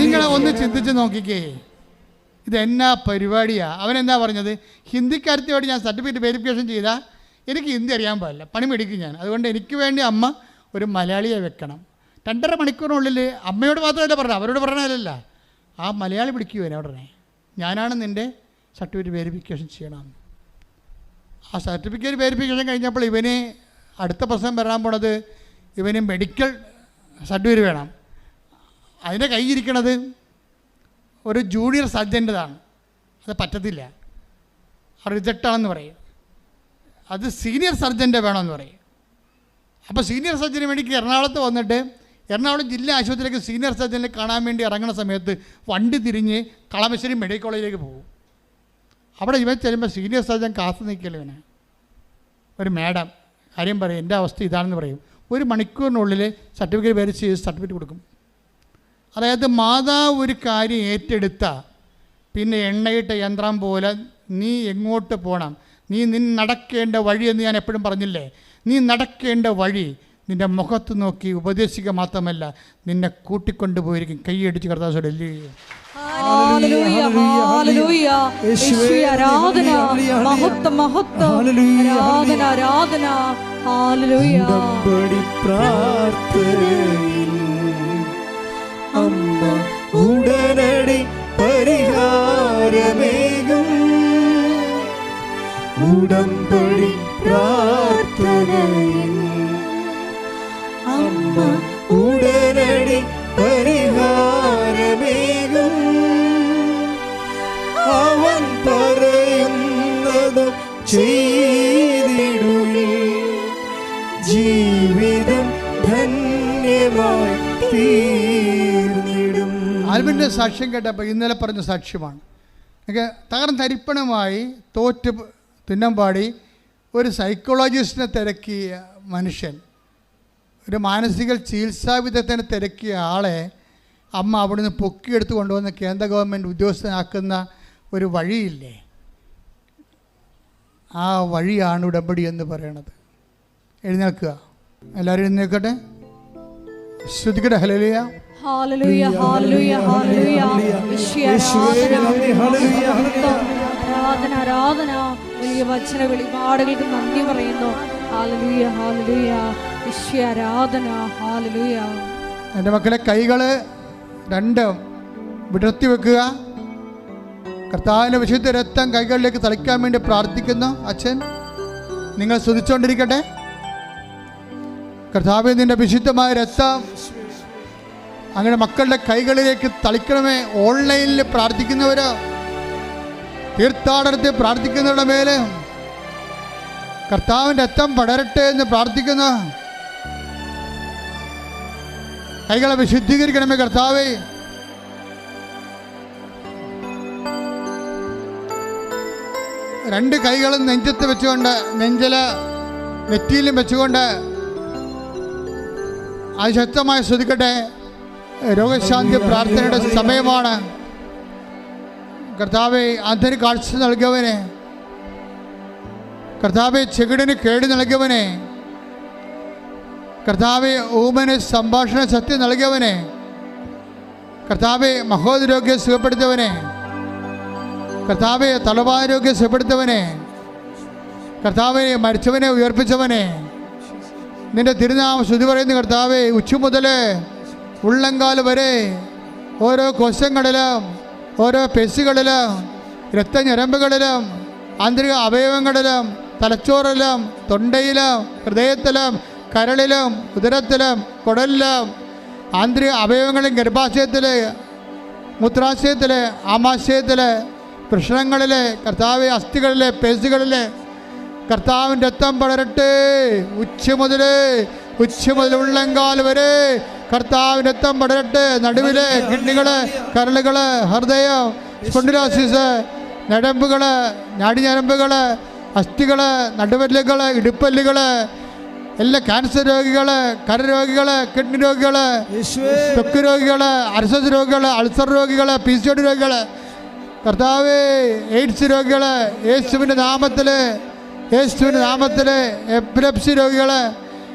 നിങ്ങളെ ഒന്ന് ചിന്തിച്ച് നോക്കിക്കേ, ഇതെന്നാ പരിപാടിയാണ്. അവനെന്താ പറഞ്ഞത്, ഹിന്ദിക്കാരത്തിയോട് ഞാൻ സർട്ടിഫിക്കറ്റ് വെരിഫിക്കേഷൻ ചെയ്താൽ എനിക്ക് ഹിന്ദി അറിയാൻ പാടില്ല, പണി മേടിക്കും ഞാൻ. അതുകൊണ്ട് എനിക്ക് വേണ്ടി അമ്മ ഒരു മലയാളിയെ വെക്കണം. 2.5 മണിക്കൂറിനുള്ളിൽ അമ്മയോട് മാത്രമല്ല പറഞ്ഞത്, അവരോട് പറഞ്ഞതല്ല, ആ മലയാളി വിളിക്കുവേനെ ഉടനെ, ഞാനാണ് നിൻ്റെ സർട്ടിഫിക്കറ്റ് വെരിഫിക്കേഷൻ ചെയ്യണമെന്ന്. ആ സർട്ടിഫിക്കറ്റ് വെരിഫിക്കേഷൻ കഴിഞ്ഞപ്പോൾ ഇവന് അടുത്ത പ്രശ്നം വരാൻ പോണത്, ഇവന് മെഡിക്കൽ സർട്ടിഫിക്കറ്റ് വേണം. അതിൻ്റെ കയ്യിരിക്കണത് ഒരു ജൂനിയർ സർജൻ്റെതാണ്. അത് പറ്റത്തില്ല, റിജക്റ്റാണെന്ന് പറയും. അത് സീനിയർ സർജൻ്റെ വേണമെന്ന് പറയും. അപ്പോൾ സീനിയർ സർജന് വേണ്ടി എറണാകുളത്ത് വന്നിട്ട് എറണാകുളം ജില്ലാ ആശുപത്രിയിലേക്ക് സീനിയർ സർജനെ കാണാൻ വേണ്ടി ഇറങ്ങുന്ന സമയത്ത് വണ്ടി തിരിഞ്ഞ് കളമശ്ശേരി മെഡിക്കൽ കോളേജിലേക്ക് പോകും. അവിടെ ഇവൻ ചെല്ലുമ്പോൾ സീനിയർ സർജൻ കാത്തു നിൽക്കല്ലോ ഇവനെ. ഒരു മാഡം കാര്യം പറയും, എൻ്റെ അവസ്ഥ ഇതാണെന്ന് പറയും. 1 മണിക്കൂറിനുള്ളിൽ സർട്ടിഫിക്കറ്റ് വെരിഫൈ ചെയ്ത് സർട്ടിഫിക്കറ്റ് കൊടുക്കും. അതായത് മാതാവ് ഒരു കാര്യം ഏറ്റെടുത്ത പിന്നെ എണ്ണയിട്ട യന്ത്രം പോലെ നീ എങ്ങോട്ട് പോകണം, നീ നടക്കേണ്ട വഴി എന്ന് ഞാൻ എപ്പോഴും പറഞ്ഞില്ലേ, നീ നടക്കേണ്ട വഴി നിൻ്റെ മുഖത്ത് നോക്കി ഉപദേശിക്കുക മാത്രമല്ല, നിന്നെ കൂട്ടിക്കൊണ്ടുപോയിരിക്കും. കൈയടിച്ച് കർത്താവേ അമ്മ ഉടനടി പരിഹാരമേകും. ഉടമ്പടി പ്രാർത്ഥനയിൽ അമ്മ ഉടനടി പരിഹാരമേകും. അവൻ പറയുന്നത് ചെയ്തിടുവിൻ, ജീവിതം ധന്യമായി തീർന്നിടും. ആൽബിൻ്റെ സാക്ഷ്യം കേട്ടപ്പോൾ ഇന്നലെ പറഞ്ഞ സാക്ഷ്യമാണ്. തകർന്നരിപ്പണമായി തോറ്റ് തുന്നമ്പാടി ഒരു സൈക്കോളജിസ്റ്റിനെ തിരക്കിയ മനുഷ്യൻ, ഒരു മാനസിക ചികിത്സാ വിദഗ്ധനെ തിരക്കിയ ആളെ അമ്മ അവിടുന്ന് പൊക്കിയെടുത്ത് കൊണ്ടുവന്ന് കേന്ദ്ര ഗവൺമെൻറ് ഉദ്യോഗസ്ഥനാക്കുന്ന ഒരു വഴിയില്ലേ, ആ വഴിയാണ് ഉടമ്പടി എന്ന് പറയണത്. എഴുന്നേൽക്കുക, എല്ലാവരും എഴുന്നേൽക്കട്ടെ, ശ്രുതിക്കട്ടെ ഹല്ലേലൂയ. ഹല്ലേലൂയ ഹല്ലേലൂയ ഹല്ലേലൂയ. ആരാധന ആരാധന. വലിയ വചന വെളിപാടുകൾക്ക് നന്ദി പറയുന്നു. Hallelujah hallelujah. ഈശ്വര ആരാധന. ഹല്ലേലൂയ. എൻ്റെ മക്കളെ കൈകൾ 2 വിടർത്തി വെക്കുക. കർത്താവിൻ്റെ വിശുദ്ധ രക്തം കൈകളിലേക്ക് തളിക്കാൻ വേണ്ടി പ്രാർത്ഥിക്കുന്നു. അച്ഛൻ നിങ്ങൾ സ്തുതിച്ചുകൊണ്ടിരിക്കട്ടെ. കർത്താവേ, നിൻ്റെ വിശുദ്ധമായ രക്തം അങ്ങനെ മക്കളുടെ കൈകളിലേക്ക് തളിക്കണമേ. ഓൺലൈനിൽ പ്രാർത്ഥിക്കുന്നവർ, തീർത്ഥാടനത്തിൽ പ്രാർത്ഥിക്കുന്നവരുടെ മേലെ കർത്താവിൻ്റെ രക്തം പടരട്ടെ എന്ന് പ്രാർത്ഥിക്കുന്നു. കൈകളെ വിശുദ്ധീകരിക്കണമേ കർത്താവേ. രണ്ട് കൈകളും നെഞ്ചത്ത് വെച്ചുകൊണ്ട്, നെറ്റിയിലും വെച്ചുകൊണ്ട് അതിശക്തമായി ശ്രദ്ധിക്കട്ടെ. രോഗശാന്തി പ്രാർത്ഥനയുടെ സമയമാണ്. കർത്താവെ, അന്ധന് കാഴ്ച നൽകിയവനെ, കർത്താവെ ചെകിടിന് കേട് നൽകിയവനെ, കർത്താവെ ഊമന് സംഭാഷണ ശക്തി നൽകിയവനെ, കർത്താവെ മഹോദരോഗ്യം സുഖപ്പെടുത്തിയവനെ, കർത്താവെ തലവാരോഗ്യം സുഖപ്പെടുത്തിയവനെ, കർത്താവേ, മരിച്ചവനെ ഉയർപ്പിച്ചവനെ, നിന്റെ തിരുനാമം സ്തുതി പറയുന്ന കർത്താവേ, ഉച്ച മുതൽ ഉള്ളങ്കാൽ വരെ ഓരോ കോശങ്ങളിലും ഓരോ പെശുകളിലും രക്തഞരമ്പുകളിലും ആന്തരിക അവയവങ്ങളിലും തലച്ചോറിലും തൊണ്ടയിലും ഹൃദയത്തിലും കരളിലും ഉദരത്തിലും കുടലിലും ആന്തരിക അവയവങ്ങളിലും ഗർഭാശയത്തിൽ മൂത്രാശയത്തിൽ ആമാശയത്തിൽ വൃഷണങ്ങളിൽ കർത്താവ് അസ്ഥികളിലെ പേശികളിൽ കർത്താവിൻ്റെ രക്തം പടരട്ടെ. ഉച്ച മുതൽ ഉള്ളങ്കാൽ വരെ കർത്താവിൻ്റെ രക്തം പടരട്ടെ. നടുവിലെ കിഡ്നികൾ, കരളുകൾ, ഹൃദയം, സ്പോണ്ടിലോസിസ്, ഞരമ്പുകൾ, നാടിഞരമ്പുകൾ, അസ്ഥികൾ, നടുവല്ലുകൾ, ഇടുപ്പല്ലുകൾ, എല്ലാ ക്യാൻസർ രോഗികൾ, കരരോഗികൾ, കിഡ്നി രോഗികൾ, ത്വക്ക് രോഗികൾ, അർസസ് രോഗികൾ, അൾസർ രോഗികൾ, PCOD രോഗികൾ, കർത്താവേ, എയ്ഡ്സ് രോഗികൾ, യേശുവിൻ്റെ നാമത്തിൽ എപ്പിലെപ്സി രോഗികൾ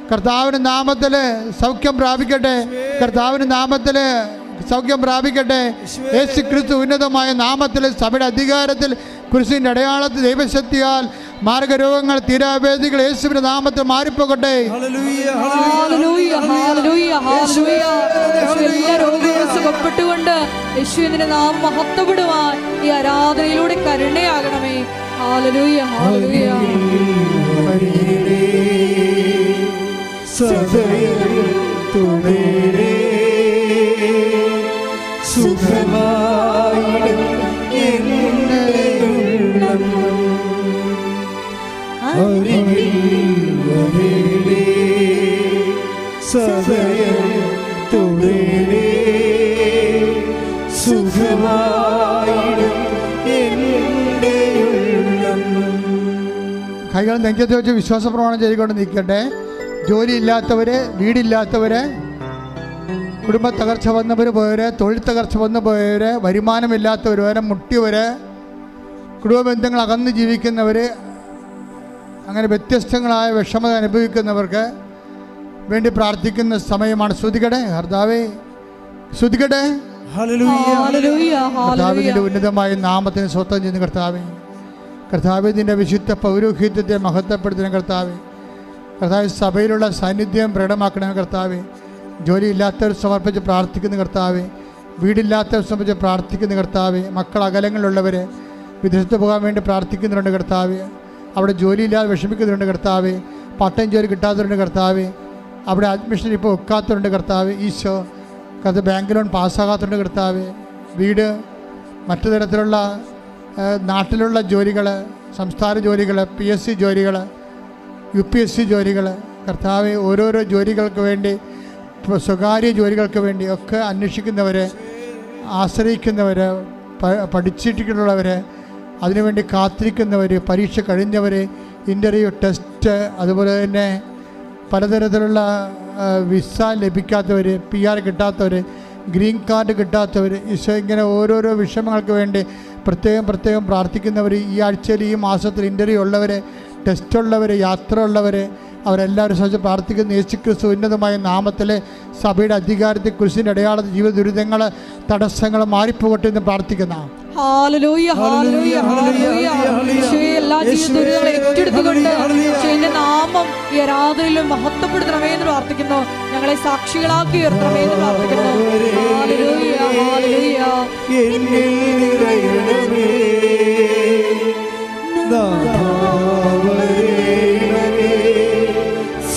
കർത്താവിൻ്റെ നാമത്തിൽ സൗഖ്യം പ്രാപിക്കട്ടെ. കർത്താവിൻ്റെ നാമത്തിൽ സൗഖ്യം പ്രാപിക്കട്ടെ. യേശു ക്രിസ്തു ഉന്നതമായ നാമത്തിൽ സഭയുടെ അധികാരത്തിൽ കുരിശിൻ്റെ അടയാളത്തിൽ ദൈവശക്തിയാൽ മാർഗരോഗങ്ങൾ, തീരാവേദികൾ യേശുവിന്റെ നാമത്തിൽ മാറിപ്പോകട്ടെ. സുഖപ്പെട്ടുകൊണ്ട് യേശുവിന്റെ നാമം മഹത്വപ്പെടുവാൻ ഈ ആരാധനയിലൂടെ കരുണയാകണമേ. Hallelujah, hallelujah. കൈകൾ നെഞ്ചത്ത് വെച്ച് വിശ്വാസ പ്രമാണം ചെയ്തുകൊണ്ട് നിൽക്കട്ടെ. ജോലിയില്ലാത്തവര്, വീടില്ലാത്തവര്, കുടുംബ തകർച്ച വന്നവർ പോയവര്, തൊഴിൽ തകർച്ച വന്നു പോയവര്, വരുമാനമില്ലാത്തവർ വരെ, മുട്ടിയവര്, കുടുംബ ബന്ധങ്ങൾ അകന്ന് ജീവിക്കുന്നവർ, അങ്ങനെ വ്യത്യസ്തങ്ങളായ വിഷമത അനുഭവിക്കുന്നവർക്ക് വേണ്ടി പ്രാർത്ഥിക്കുന്ന സമയമാണ്. ശ്രുതികടെ കർത്താവേ, ശ്രുതികടെ കർത്താവിൻ്റെ ഉന്നതമായ നാമത്തിന് സ്വന്തം ചെയ്യുന്ന കർത്താവേ, കർത്താവിൻ്റെ വിശുദ്ധ പൗരോഹിത്യത്തെ മഹത്വപ്പെടുത്തുന്ന കർത്താവേ, കർത്താവ് സഭയിലുള്ള സാന്നിധ്യം പ്രകടമാക്കണ കർത്താവേ, ജോലിയില്ലാത്തവർ സമർപ്പിച്ച് പ്രാർത്ഥിക്കുന്ന കർത്താവേ, വീടില്ലാത്തവർ സമർപ്പിച്ച് പ്രാർത്ഥിക്കുന്ന കർത്താവേ, മക്കൾ അകലങ്ങളിലുള്ളവർ വിദേശത്ത് പോകാൻ വേണ്ടി പ്രാർത്ഥിക്കുന്നുണ്ട് കർത്താവേ, അവിടെ ജോലിയില്ലാതെ വിഷമിക്കുന്നുണ്ട് കർത്താവേ, പാർട്ട്-ടൈം ജോലി കിട്ടാത്തവരുണ്ട് കർത്താവേ, അവിടെ അഡ്മിഷൻ ഇപ്പോൾ വെക്കാത്തവരുണ്ട് കർത്താവേ, ഈശോ കർത്താവ് ബാങ്ക് ലോൺ പാസ്സാകാത്തവരുണ്ട് കർത്താവേ, വീട്, മറ്റു തരത്തിലുള്ള നാട്ടിലുള്ള ജോലികൾ, സംസ്ഥാന ജോലികൾ, PSC ജോലികൾ, UPSC ജോലികൾ, കർത്താവെ ഓരോരോ ജോലികൾക്ക് വേണ്ടി, സ്വകാര്യ ജോലികൾക്ക് വേണ്ടി ഒക്കെ അന്വേഷിക്കുന്നവർ, ആശ്രയിക്കുന്നവർ, പഠിച്ചിട്ടുള്ളവർ, അതിനുവേണ്ടി കാത്തിരിക്കുന്നവർ, പരീക്ഷ കഴിഞ്ഞവർ, ഇൻ്റർവ്യൂ, ടെസ്റ്റ്, അതുപോലെ തന്നെ പലതരത്തിലുള്ള വിസ ലഭിക്കാത്തവർ, PR കിട്ടാത്തവർ, ഗ്രീൻ കാർഡ് കിട്ടാത്തവർ, ഈശോ ഇങ്ങനെ ഓരോരോ വിഷമങ്ങൾക്ക് വേണ്ടി പ്രത്യേകം പ്രാർത്ഥിക്കുന്നവർ, ഈ ആഴ്ചയിൽ ഈ മാസത്തിൽ ഇൻ്റർവ്യൂ ഉള്ളവർ, ടെസ്റ്റ് ഉള്ളവർ, യാത്ര ഉള്ളവർ, അവരെല്ലാവരും സഹിച്ച് പ്രാർത്ഥിക്കുന്ന യേശുക്രിസ്തു ഉന്നതമായ നാമത്തിൽ സഭയുടെ അധികാരത്തിൽ കുരിശിൻ്റെ അടയാളത്തിൽ ജീവിത ദുരിതങ്ങൾ, തടസ്സങ്ങൾ മാറിപ്പോകട്ടെ എന്ന് പ്രാർത്ഥിക്കുന്ന ഹല്ലേലൂയ, ഹല്ലേലൂയ, ഹല്ലേലൂയ. എല്ലാ ജീവിതങ്ങളെ ഏറ്റെടുത്തുകൊണ്ട് യേശുവിന്റെ നാമം ഈ ആരാധനയിലും മഹത്വപ്പെടുത്തണമേ എന്ന് പ്രാർത്ഥിക്കുന്നു. ഞങ്ങളെ സാക്ഷികളാക്കി ഉയർത്തണമേ എന്ന് പ്രാർത്ഥിക്കുന്നു. Hallelujah, hallelujah.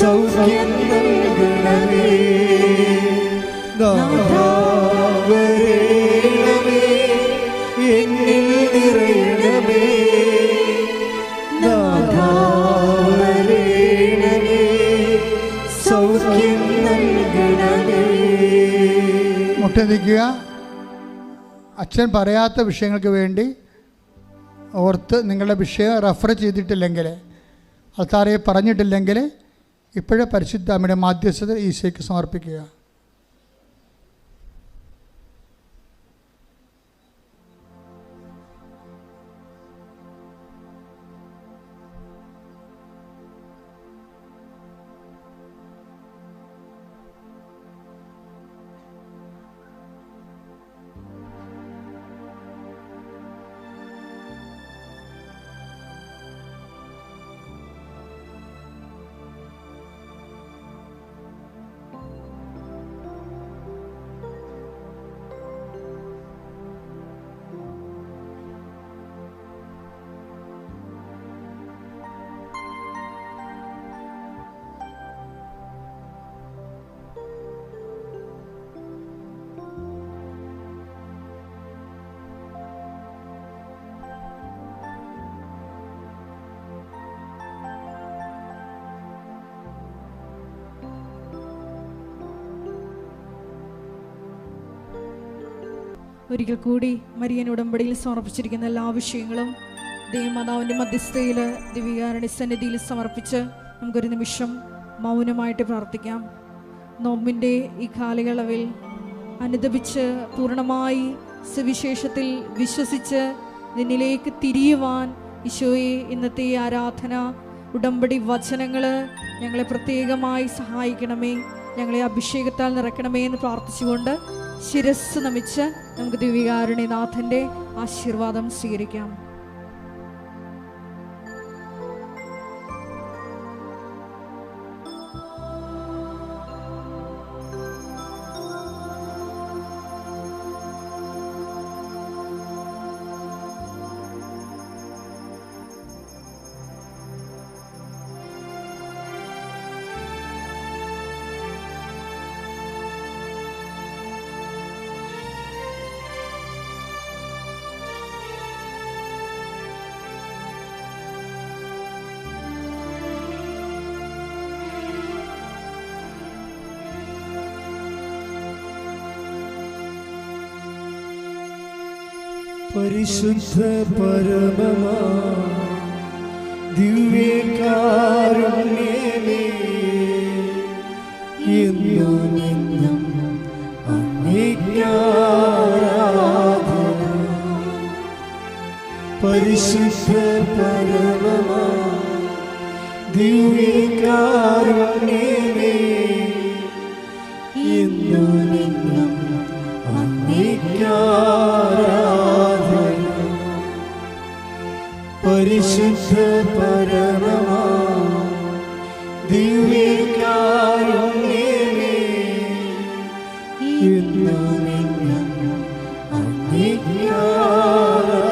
സൗഖ്യം നൽകണമേ, എന്നിൽ നിറയണമേ, സൗഖ്യം നൽകണമേ. മുട്ടനിക്കുക. അച്ഛൻ പറയാത്ത വിഷയങ്ങൾക്ക് വേണ്ടി ഓർത്ത് നിങ്ങളുടെ വിഷയം റെഫർ ചെയ്തിട്ടില്ലെങ്കിൽ, ആൾക്കാരെ പറഞ്ഞിട്ടില്ലെങ്കിൽ ഇപ്പോഴേ പരിശുദ്ധ അമ്മയുടെ മാധ്യസ്ഥത ഈശോയ്ക്ക് സമർപ്പിക്കുക. ഒരിക്കൽ കൂടി മരിയൻ ഉടമ്പടിയിൽ സമർപ്പിച്ചിരിക്കുന്ന എല്ലാ വിഷയങ്ങളും ദൈവമാതാവിൻ്റെ മധ്യസ്ഥയിൽ ദിവ്യകാരുണ്യ സന്നിധിയിൽ സമർപ്പിച്ച് നമുക്കൊരു നിമിഷം മൗനമായിട്ട് പ്രാർത്ഥിക്കാം. നോമ്പിൻ്റെ ഈ കാലയളവിൽ അനുദപിച്ച് പൂർണ്ണമായി സുവിശേഷത്തിൽ വിശ്വസിച്ച് നിന്നിലേക്ക് തിരിയുവാൻ ഈശോയെ ഇന്നത്തെ ആരാധന ഉടമ്പടി വചനങ്ങൾ ഞങ്ങളെ പ്രത്യേകമായി സഹായിക്കണമേ, ഞങ്ങളെ അഭിഷേകത്താൽ നിറയ്ക്കണമേ എന്ന് പ്രാർത്ഥിച്ചുകൊണ്ട് ശിരസ് നമിച്ച് നമുക്ക് ദിവ്യകാരുണ്യനാഥൻ്റെ ആശീർവാദം സ്വീകരിക്കാം. പരിശുദ്ധ പരമമാ ദിവ്യകാരുണ്യമേ, എന്നും അങ്ങേക്ക് ആരാധന. പരിശുദ്ധ പരമമാ ദിവ്യകാരുണ്യമേ, എന്നും അങ്ങേക്ക് ആരാധന. പരിശുദ്ധ പരമമാ ദിവ്യകാരുണ്യമേ, എന്നും അങ്ങേക്ക് ആരാധന.